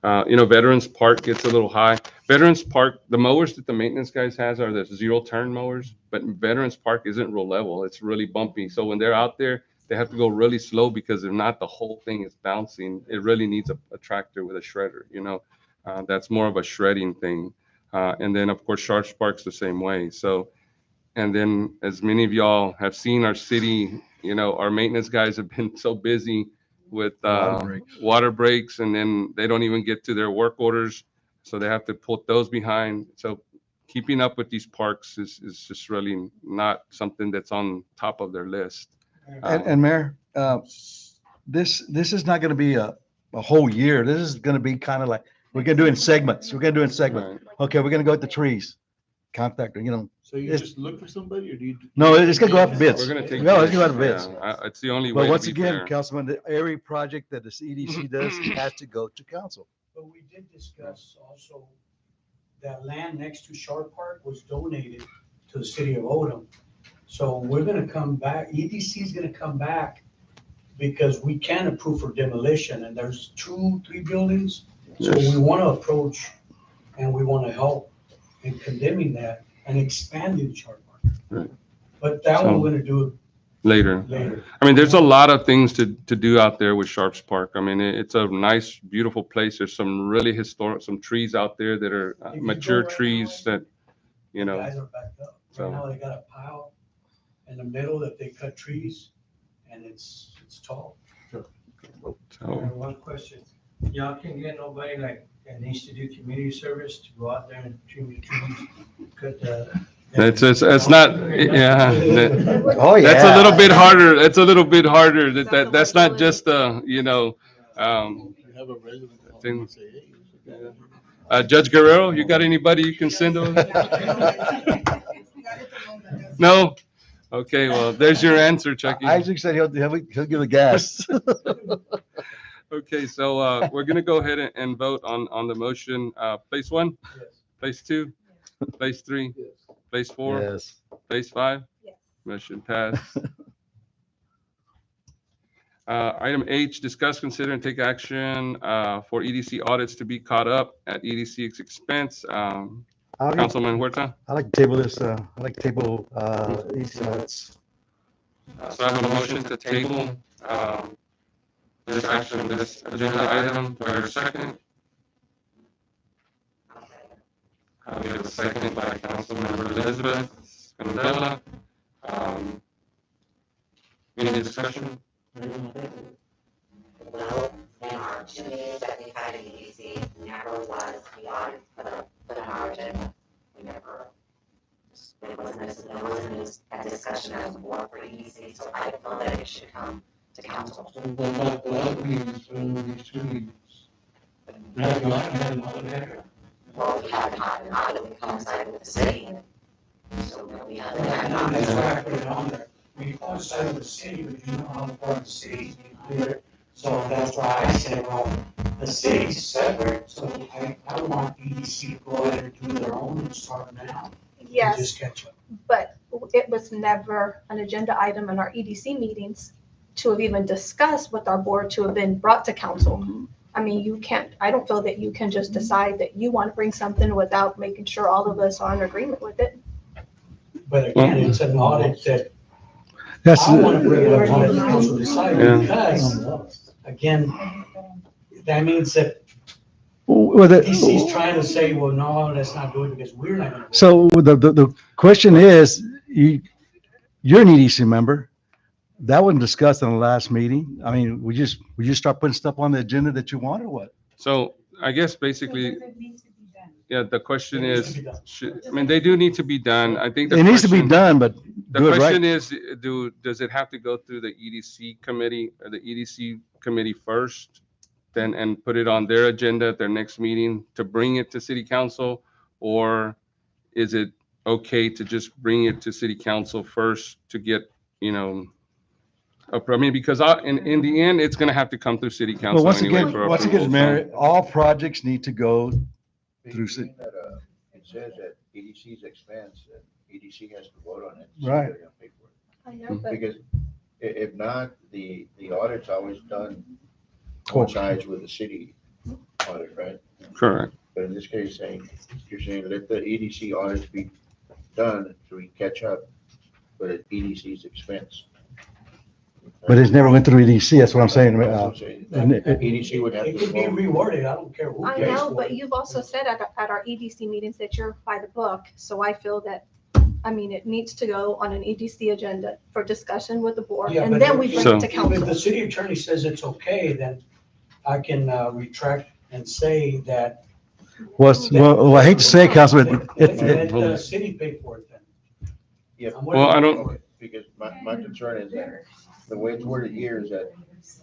Veterans Park gets a little high. Veterans Park, the mowers that the maintenance guys has are the zero turn mowers, but Veterans Park isn't real level. It's really bumpy. So when they're out there, they have to go really slow because if not, the whole thing is bouncing. It really needs a tractor with a shredder, that's more of a shredding thing. And then of course, Sharp Park's the same way. So, and then as many of y'all have seen our city, our maintenance guys have been so busy with water breaks, and then they don't even get to their work orders. So they have to put those behind. So keeping up with these parks is just really not something that's on top of their list. and Mayor, this is not going to be a whole year. This is going to be kind of like, we're going to do it in segments. We're going to do it in segments. Right. Okay, we're going to go with the trees. Contractor, So you It's- just look for somebody or do you? No, it's going to go out for bids. We're gonna take. No, it's going to go out for bids. It's the only way But to once be again, fair. Councilman, every project that the EDC does has to go to council. But we did discuss also that land next to Sharp Park was donated to the city of Odom. So we're gonna come back, EDC is gonna come back because we can approve for demolition and there's 2-3 buildings. So Yes. we wanna approach and we wanna help in condemning that and expanding Sharp Park. Right. But that one So- we're gonna do Later. later. I mean, there's a lot of things to do out there with Sharps Park. I mean, it's a nice, beautiful place. There's some really historic, some trees out there that are If you go mature right trees that, you know, Guys are backed up. so- Right now, they got a pile in the middle that they cut trees and it's tall. so. One question, y'all can get nobody like that needs to do community service to go out there and trim the trees, cut the. It's not, yeah. Oh, yeah. That's a little bit harder. That's a little bit harder. That's not just you know, Have a resident call thing. and say, hey. Judge Guerrero, you got anybody you can send over? No? Okay, well, there's your answer, Chucky. Isaac said he'll give the gas. Okay, so we're gonna go ahead and vote on the motion. Place 1, Yes. place 2, place 3, place 4, Yes. place 5. Yes. Motion passed. Item H, discuss, consider, and take action for EDC audits to be caught up at EDC's expense. Councilman Huerta? I like to table this, I like to table, these, So I have a motion to table this action, this agenda item. Do I hear a second? We have a second by Councilmember Elizabeth Candela. Any discussion? Well, in our 2 meetings that we've had at EDC, never was the audit put on our agenda. We never, it wasn't a discussion as a board for EDC, so I feel that it should come to council. Well, we haven't had an audit that coincided with the city, so we haven't had an audit. That's why I put it on there. We coincide with the city, but you know how important the city is being clear. So that's why I said, well, the city's separate, so I want EDC to go ahead and do their own and start now. And Yes, just catch up. but it was never an agenda item in our EDC meetings to have even discussed with our board to have been brought to council. I mean, you can't, I don't feel that you can just decide that you want to bring something without making sure all of us are in agreement with it. But again, it's an audit that that's, I want to bring it up to let the council decide Yeah. because, again, that means that well, DC's trying to say, well, no, let's not do it because we're not gonna. so the question is, you're an EDC member. That wasn't discussed in the last meeting. I mean, we just start putting stuff on the agenda that you want or what? So I guess basically, Because it needs to be done. yeah, the question It needs is, to be done. I mean, they do need to be done. I think the It needs to be question- done, but The do it question right. is, does it have to go through the EDC committee or the EDC committee first? Then, and put it on their agenda at their next meeting to bring it to city council? Or is it okay to just bring it to city council first to get, you know, I mean, because in the end, it's gonna have to come through city But council once anyway again, for once approval. again, Mayor, all projects need to go through city. Being that, it says that EDC's expense, and EDC has to vote on it. Right. They're gonna pay for it. I know, but Because if not, the audit's always done Cool. coincides with the city audit, right? Correct. But in this case, you're saying let the EDC audits be done so we catch up, but at EDC's expense. But it's never went through EDC, that's what I'm saying. That's what I'm saying. and it- EDC would have It to could be vote. reworded, I don't care who I pays know, for but it. you've also said at our EDC meetings that you're by the book. So I feel that, I mean, it needs to go on an EDC agenda for discussion with the board Yeah, and but then we if- bring it to If the council. city attorney says it's okay, then I can retract and say that. Well, I hate to say, Councilman, Let the city pay for it then. Yeah. I'm Well, I with you. don't- Because my concern is that the way it's worded here is that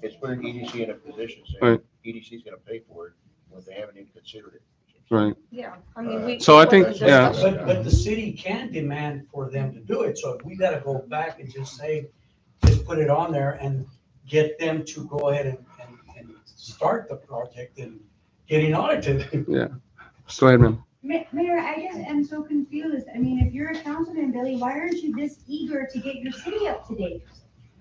it's putting EDC in a position saying Right. EDC's gonna pay for it when they haven't even considered it. Right. Yeah, I mean, we. So I it think- wasn't yeah. discussion. But the city can demand for them to do it, so if we gotta go back and just say, just put it on there and get them to go ahead and start the project, then getting audited. Yeah. Go ahead, ma'am. Mayor, I just am so confused. I mean, if you're a councilman, Billy, why aren't you this eager to get your city up to date?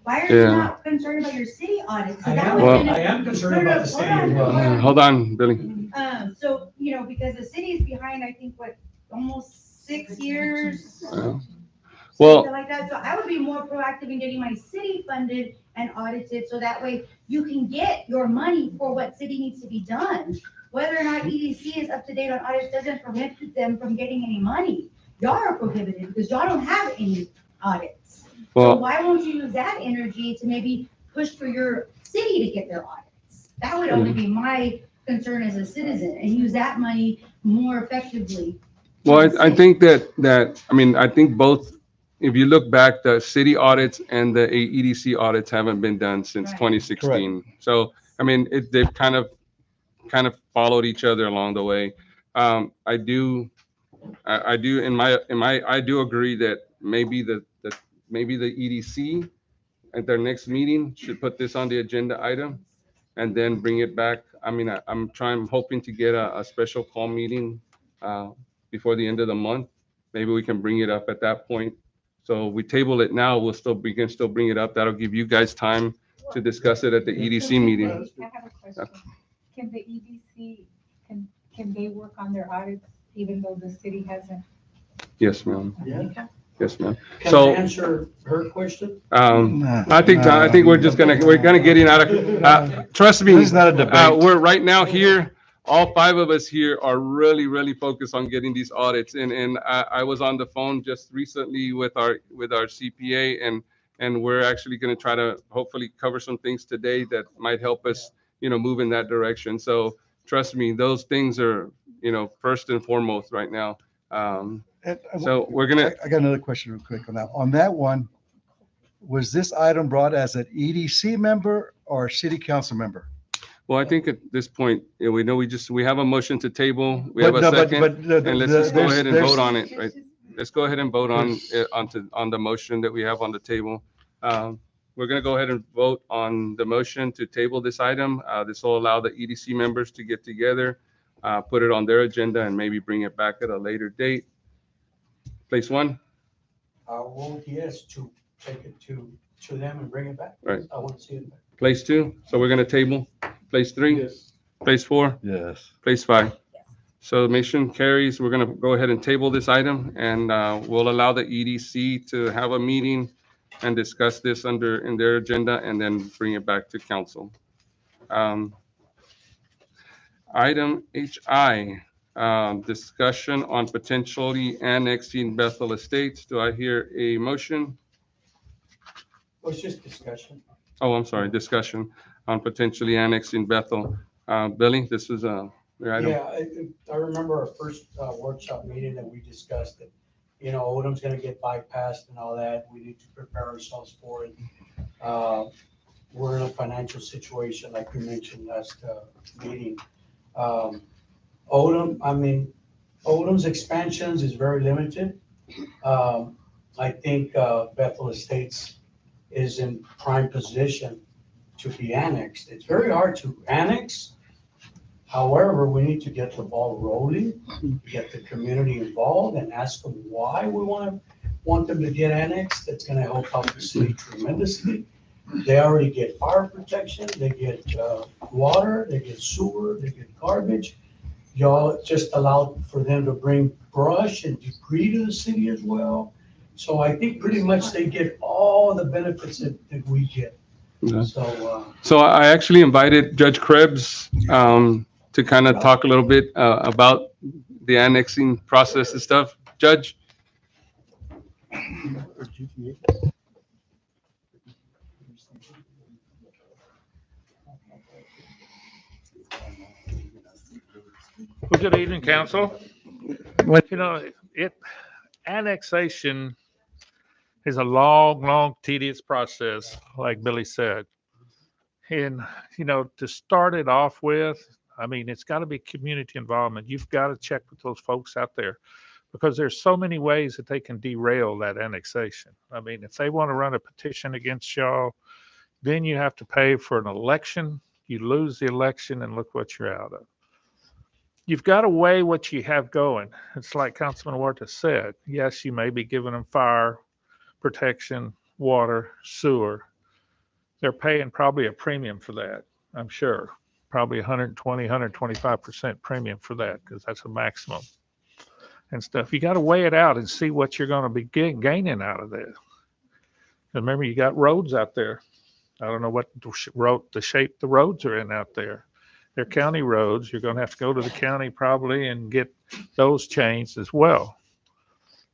Why are you Yeah. not concerned about your city audits? 'Cause I that am, would Well- benefit- I am concerned about the city as Hold well. on. Hold on, Billy. So, because the city is behind, I think, what, almost 6 years? Well- Something like that. So I would be more proactive in getting my city funded and audited, so that way you can get your money for what city needs to be done. Whether or not EDC is up to date on audits doesn't prevent them from getting any money. Y'all are prohibited because y'all don't have any audits. So Well, why won't you use that energy to maybe push for your city to get their audits? That would only be my concern as a citizen, and use that money more effectively. well, I think I think both, if you look back, the city audits and the EDC audits haven't been done since Right. 2016. So, I mean, they've kind of followed each other along the way. I do agree that maybe maybe the EDC at their next meeting should put this on the agenda item and then bring it back. I mean, I'm hoping to get a special call meeting before the end of the month. Maybe we can bring it up at that point. So we table it now, we can still bring it up. That'll give you guys time to discuss it at the EDC meeting. I have a question. Can the EDC, can they work on their audits even though the city hasn't? Yes, ma'am. Yeah. Yes, ma'am. Can I So, answer her question? I think we're gonna getting out of, trust me. This is not a debate. We're right now here, all 5 of us here are really, really focused on getting these audits. And I was on the phone just recently with our CPA, and we're actually gonna try to hopefully cover some things today that might help us, move in that direction. So trust me, those things are, first and foremost right now. So we're gonna, I got another question real quick on that. On that one, was this item brought as an EDC member or a city council member? well, I think at this point, we know we have a motion to table. We have But a no, but- second. but the- And let's the- just go there's- ahead and there's- vote on it, right? Let's go ahead and vote on it, on the motion that we have on the table. We're gonna go ahead and vote on the motion to table this item. This will allow the EDC members to get together, put it on their agenda, and maybe bring it back at a later date. Place 1, I vote yes to take it to them and bring it back. Right. I want to see it back. place 2, so we're gonna table. Place 3, place 4, Yes. place 5. So the motion carries. We're gonna go ahead and table this item, and we'll allow the EDC to have a meeting and discuss this in their agenda, and then bring it back to council. Item HI, discussion on potentially annexing Bethel Estates. Do I hear a motion? Well, it's just discussion. Oh, I'm sorry, discussion on potentially annexing Bethel. Billy, this is your item. Yeah, I remember our first workshop meeting that we discussed that, Odom's gonna get bypassed and all that. We need to prepare ourselves for it. We're in a financial situation, like we mentioned last meeting. Odom's expansions is very limited. I think Bethel Estates is in prime position to be annexed. It's very hard to annex. However, we need to get the ball rolling, get the community involved and ask them why we want them to get annexed. That's gonna help out the city tremendously. They already get fire protection, they get water, they get sewer, they get garbage. Y'all just allowed for them to bring brush and debris to the city as well. So I think pretty much they get all the benefits that we get. Okay. So, So I actually invited Judge Krebs to kind of talk a little bit about the annexing process and stuff. Judge? Well, good evening, council. Annexation is a long, tedious process, like Billy said. And, to start it off with, it's got to be community involvement. You've got to check with those folks out there because there's so many ways that they can derail that annexation. If they want to run a petition against y'all, then you have to pay for an election. You lose the election and look what you're out of. you've got to weigh what you have going. It's like Councilman Huerta said. Yes, you may be giving them fire protection, water, sewer. They're paying probably a premium for that, I'm sure. Probably 120, 125% premium for that because that's a maximum and stuff. You got to weigh it out and see what you're going to be gaining out of this. Remember, you got roads out there. I don't know what the shape the roads are in out there. They're county roads. You're going to have to go to the county probably and get those changed as well.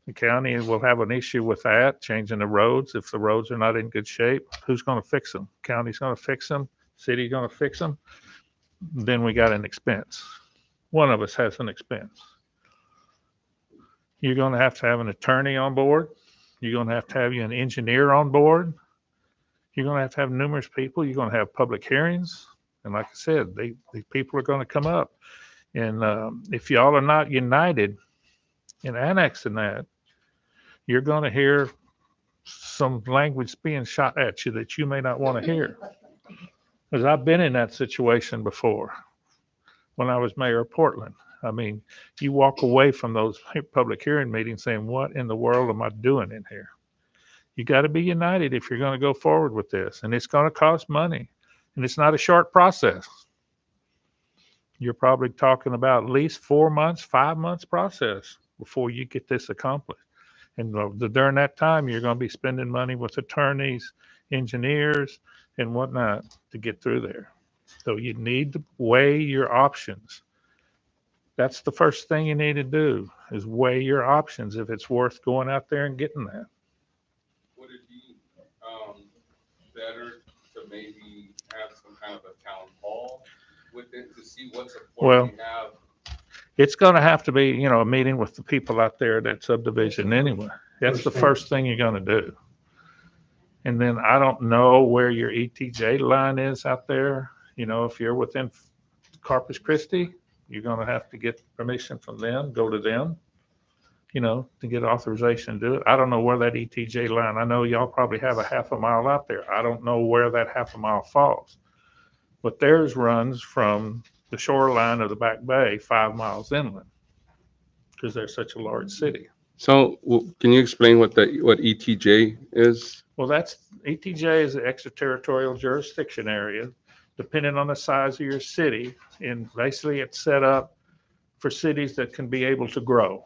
The county will have an issue with that, changing the roads. If the roads are not in good shape, who's going to fix them? County's going to fix them. City's going to fix them. Then we got an expense. One of us has an expense. You're going to have an attorney on board. You're going to have you an engineer on board. You're going to have numerous people. You're going to have public hearings. And like I said, the people are going to come up. And if y'all are not united in annexing that, you're going to hear some language being shot at you that you may not want to hear. Because I've been in that situation before when I was mayor of Portland. I mean, you walk away from those public hearing meetings saying, what in the world am I doing in here? You got to be united if you're going to go forward with this. And it's going to cost money. And it's not a short process. You're probably talking about at least 4 months, 5 months process before you get this accomplished. And during that time, you're going to be spending money with attorneys, engineers, and whatnot to get through there. So you need to weigh your options. That's the first thing you need to do is weigh your options if it's worth going out there and getting that. Would it be better to maybe have some kind of a town hall with it to see what support we have? It's going to have to be, a meeting with the people out there at that subdivision anyway. That's the first thing you're going to do. And then I don't know where your ETJ line is out there. If you're within Corpus Christi, you're going to have to get permission from them, go to them, to get authorization to do it. I don't know where that ETJ line, I know y'all probably have a half a mile out there. I don't know where that half a mile falls. But theirs runs from the shoreline of the Back Bay 5 miles inland because they're such a large city. So can you explain what ETJ is? Well, ETJ is the extraterritorial jurisdiction area, depending on the size of your city. And basically it's set up for cities that can be able to grow.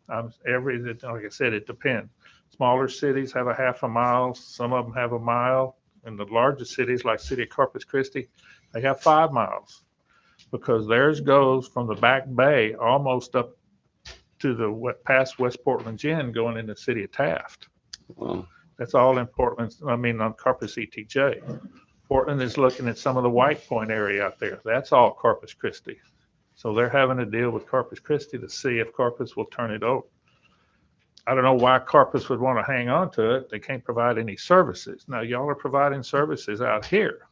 Like I said, it depends. Smaller cities have a half a mile. Some of them have a mile. And the largest cities like City of Corpus Christi, they have 5 miles because theirs goes from the Back Bay almost up to past West Portland Gin going into the city of Taft. Wow. That's all in Portland. On Corpus ETJ. Portland is looking at some of the White Point area out there. That's all Corpus Christi. So they're having to deal with Corpus Christi to see if Corpus will turn it over. I don't know why Corpus would want to hang on to it. They can't provide any services. Now, y'all are providing services out here.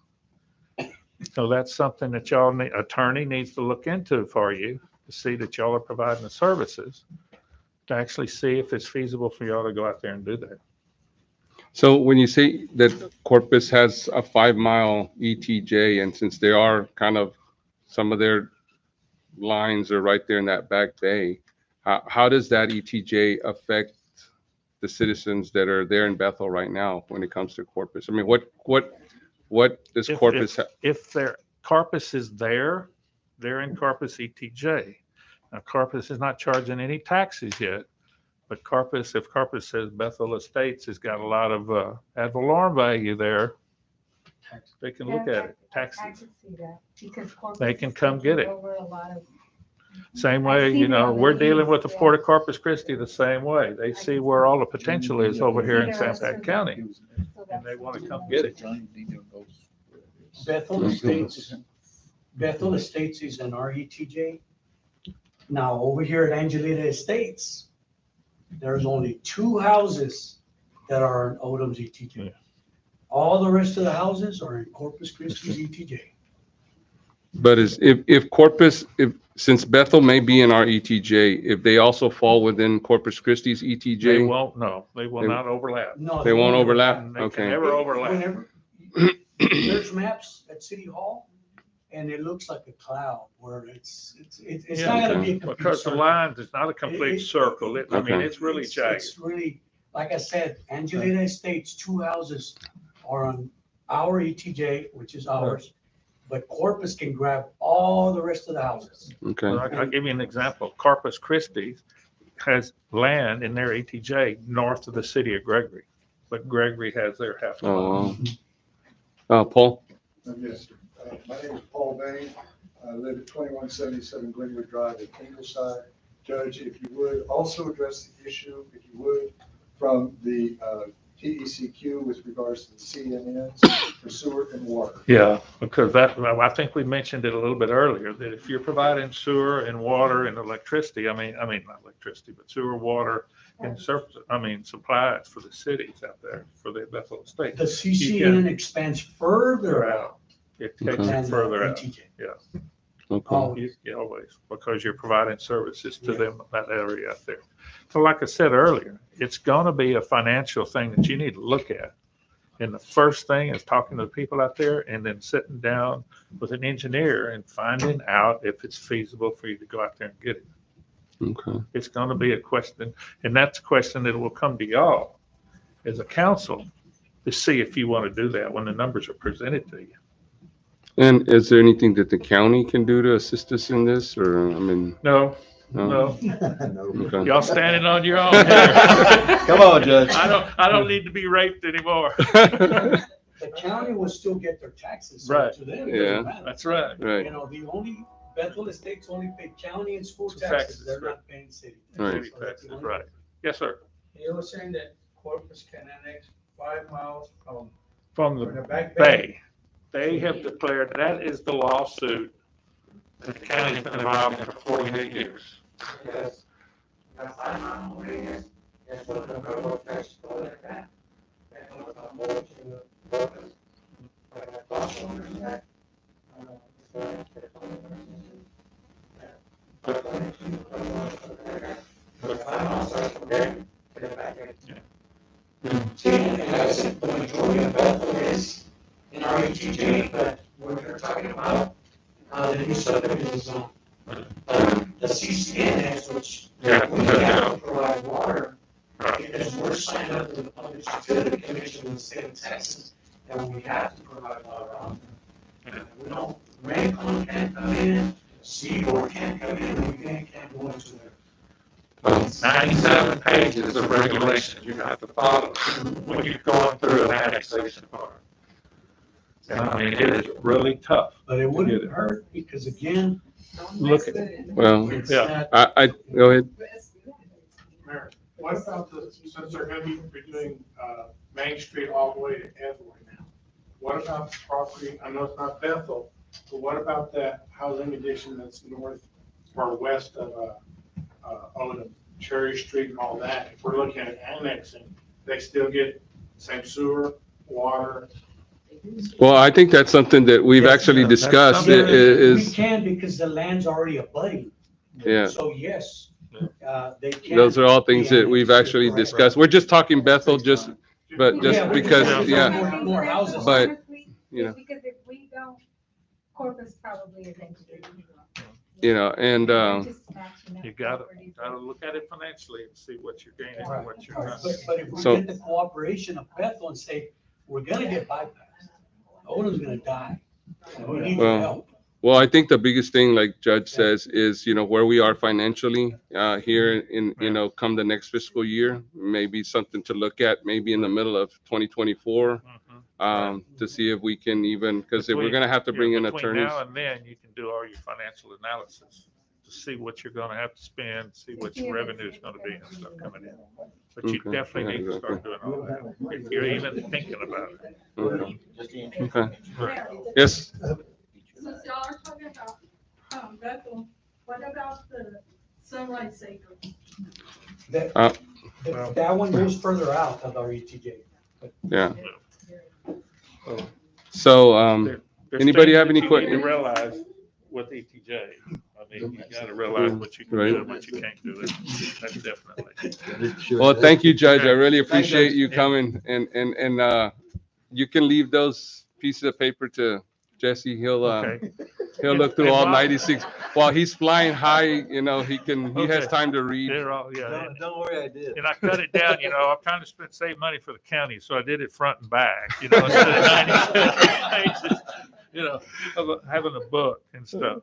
So that's something that attorney needs to look into for you to see that y'all are providing the services to actually see if it's feasible for y'all to go out there and do that. So when you say that Corpus has a 5 mile ETJ, and since they are kind of, some of their lines are right there in that Back Bay, how does that ETJ affect the citizens that are there in Bethel right now when it comes to Corpus? I mean, what does Corpus have? If their Corpus is there, they're in Corpus ETJ. Now, Corpus is not charging any taxes yet, but if Corpus says Bethel Estates has got a lot of ad valorem value there, they can look at it. I Taxes. can see that because Corpus They can is come get taking it. over a lot of. Same I've way, seen it on the we're dealing with the news, Port of Corpus Christi the same way. They see where all the potential is over here in Yeah. Sanpete County, So and they that's want to something come that- get it. Bethel Estates is an RETJ. Now, over here at Angelita Estates, there's only 2 houses that are in Odom's ETJ. All the rest of the houses are in Corpus Christi's ETJ. But if Corpus, since Bethel may be in our ETJ, if they also fall within Corpus Christi's ETJ? They won't, no, they will not overlap. No, They won't overlap? They can Okay. never overlap. Whenever, there's maps at City Hall. and it looks like a cloud where it's Yeah, not gonna be a complete because the circle. lines is not a complete circle. I mean, Okay. it's really jagged. It's really, like I said, Angelina Estates, 2 houses are on our ETJ, which is ours. But Corpus can grab all the rest of the houses. Okay. I'll give you an example. Corpus Christi has land in their ETJ north of the city of Gregory, but Gregory has their half. Oh, wow. Paul? Yes, sir. My name is Paul Bain. I live at 2177 Glenwood Drive in Ingleside. Judge, if you would also address the issue, if you would, from the TECQ with regards to the CNNs for sewer and water. Yeah, because I think we mentioned it a little bit earlier, that if you're providing sewer and water and electricity, I mean, not electricity, but sewer, water and surface, supplies for the cities out there, for the Bethel Estate. The CCN expands further out. It takes than it the further out, ETJ. yeah. Okay. Always, because you're providing services to them, that area out there. So like I said earlier, it's gonna be a financial thing that you need to look at. And the first thing is talking to the people out there and then sitting down with an engineer and finding out if it's feasible for you to go out there and get it. Okay. It's gonna be a question, and that's a question that will come to y'all as a council to see if you want to do that when the numbers are presented to you. And is there anything that the county can do to assist us in this, or, I mean? No. Okay. Y'all standing on your own here. Come on, Judge. I don't need to be raped anymore. The county will still get their taxes. So Right. To them, it Yeah. doesn't matter. That's right. Right. You know, the only, Bethel Estates only pay county and school Taxes, taxes. They're right. not paying city. Right. City taxes, right. Yes, sir. You were saying that Corpus can annex 5 miles from From the the back bay, they have declared that is the lawsuit that the county's been involved in for 48 years. Yes. That's 5 miles over here. That's what the railroad tracks go like that. And what's on board to the workers. Like a cross over that. See, and I said, the majority of Bethel is in our ETJ, but we're talking about the new subdivision zone. The CCNS, which we have to provide water, because we're signed up to the Public Utility Commission in the state of Texas, and we have to provide water on them. We don't, Raycon can't come in, Seaboard can't come in, we can't go into there. 97 pages of regulations you have to follow when you're going through an annexation part. And I mean, it is really tough. But it wouldn't hurt because again, Look at, Well, it's Yeah. not, go ahead. Mayor, what about since they're gonna be redoing, Main Street all the way to Edward now? What about the property, I know it's not Bethel, but what about that housing addition that's north or west of, Odom, Cherry Street and all that? If we're looking at annexing, they still get same sewer, water? Well, I think that's something that we've Yes, actually that's discussed something we is, can because the land's already abutting. yeah. So yes, they can. Those are all things that we've annexed, actually correct. discussed. We're just talking Bethel, just, but just Yeah, we because, just yeah, have more houses. But, Honestly, you know. it's because if we don't, Corpus probably is going to do it. and, Just matching up you gotta properties. look at it financially and see what you're gaining Right. and what you're not. But if we So- get the cooperation of Bethel and say, we're gonna get bypassed, Odom's gonna die. and We need your Well, help. well, I think the biggest thing, like Judge says, is, where we are financially, here in, come the next fiscal year, maybe something to look at, maybe in the middle of 2024, to see if we can even, because if we're Between- gonna have to bring in Between attorneys. now and then, you can do all your financial analysis to see what you're gonna have to spend, see what your revenue is gonna be and stuff coming in. But you Okay, definitely yeah, need to start doing all that, if you're even thinking about it. Okay. Yes, Since y'all are talking about, Bethel, what about the Sunrise Acres? That one goes further out of our ETJ. yeah. So, There's anybody things have that any you need questions? to realize with ETJ, I mean, you gotta realize what you can Right. do and what you can't do, that's definitely. Well, thank you, Judge. I Okay. really Thanks, appreciate Judge. you Yeah. coming and, you can leave those pieces of paper to Jesse. He'll, Okay. He'll look through And all Bob- 96. While he's flying high, he has Okay. time to read. They're all, yeah. Don't worry, I did. And I cut it down, I'm trying to save money for the county, so I did it front and back, instead of 97 pages, of having a book and stuff.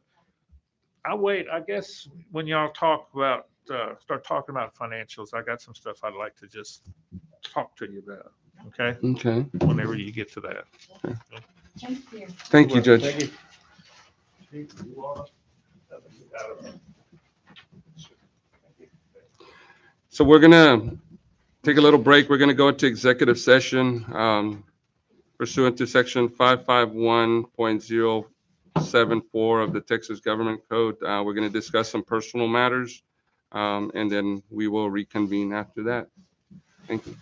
I guess when y'all start talking about financials, I got some stuff I'd like to just talk to you about, okay? Okay. Whenever you get to that. Thank you. Thank you, Judge. Thank you. So we're gonna take a little break. We're gonna go into executive session pursuant to section 551.074 of the Texas Government Code. We're gonna discuss some personal matters, and then we will reconvene after that. Thank you.